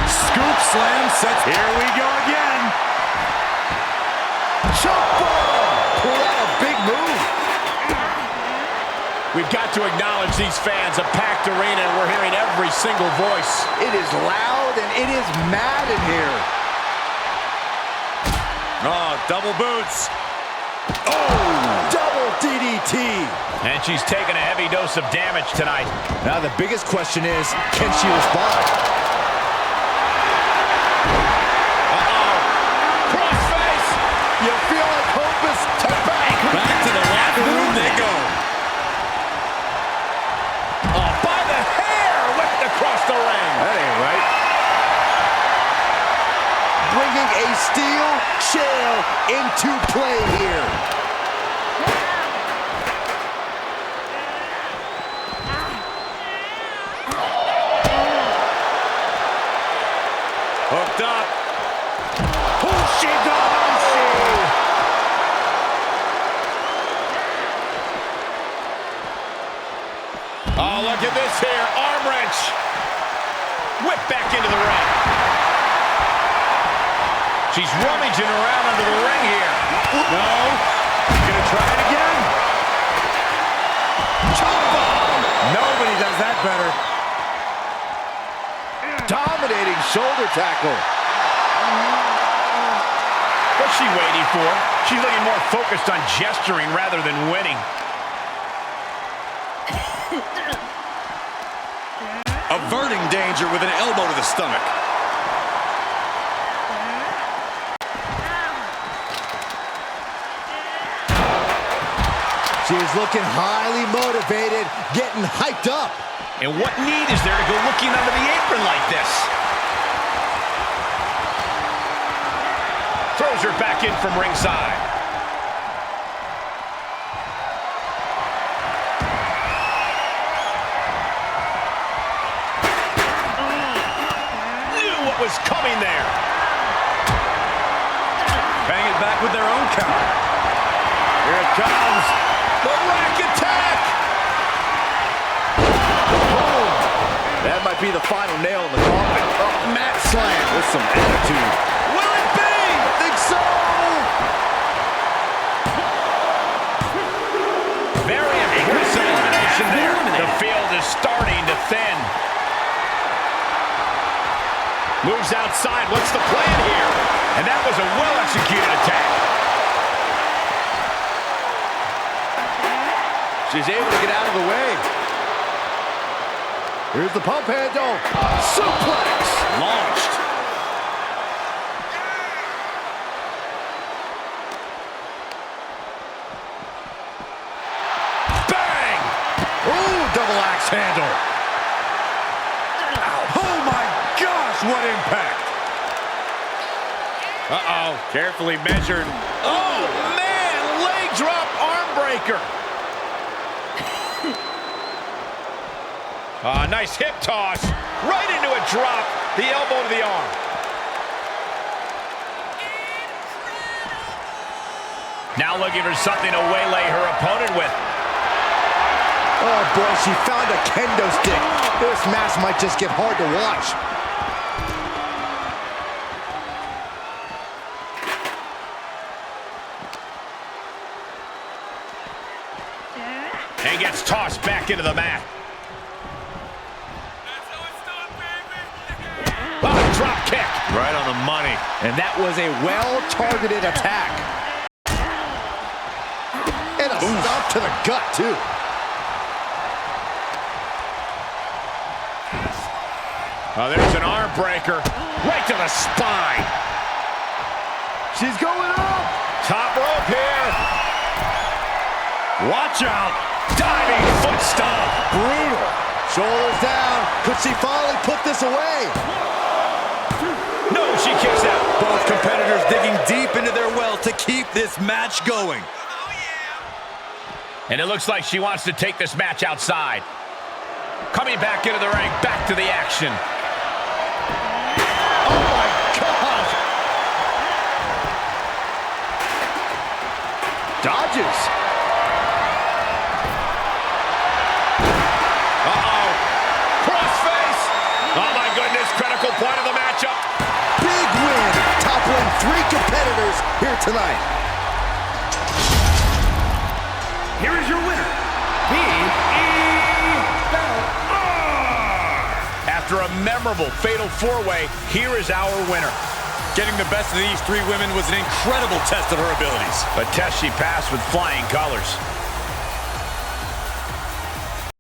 Scoop slam sets. Here we go again. Choke bomb! Pull out a big move. We've got to acknowledge these fans, a packed arena, and we're hearing every single voice. It is loud and it is mad in here. Oh, double boots. Oh, double DDT. And she's taken a heavy dose of damage tonight. Now the biggest question is, can she respond? Crossface! You feel like hope is back. Back to the locker room they go. Oh, by the hair, whipped across the ring. That ain't right. Bringing a steel chair into play here. Hooked up. Oh, look at this here. Arm wrench. Whip back into the ring. She's rummaging around under the ring here. No. Gonna try it again. Chop bomb. Nobody does that better. Dominating shoulder tackle. What's she waiting for? She's looking more focused on gesturing rather than winning. Averting danger with an elbow to the stomach. She is looking highly motivated, getting hyped up. And what need is there to go looking under the apron like this? Throws her back in from ringside. Knew what was coming there. Bang it back with their own count. Here it comes. The rack attack. Boom. That might be the final nail in the coffin. Oh, mat slam with some attitude. Will it be? I think so. Very impressive elimination there. The field is starting to thin. Moves outside. What's the plan here? And that was a well-executed attack. She's able to get out of the way. Here's the pump handle. Suplex. Launched. Bang! Ooh, double axe handle. Oh my gosh, what impact! Uh-oh, carefully measured. Oh, man, leg drop arm breaker. Nice hip toss. Right into a drop. The elbow to the arm. Now looking for something to waylay her opponent with. Oh boy, she found a kendo stick. This match might just get hard to watch. And gets tossed back into the mat. Right on the money. And that was a well-targeted attack. And a stomp to the gut, too. Oh, there's an arm breaker. Right to the spine. She's going up. Top rope here. Watch out. Diving foot stomp. Brutal. Shoulders down. Could she finally put this away? No, she kicks out. Both competitors digging deep into their well to keep this match going. And it looks like she wants to take this match outside. Coming back into the ring, back to the action. Oh, my God. Dodges. Uh-oh. Crossface. Oh, my goodness. Critical point of the matchup. Big win. Toppling 3 competitors here tonight. Here is your winner, After a memorable fatal 4-way, here is our winner. Getting the best of these 3 women was an incredible test of her abilities. A test she passed with flying colors.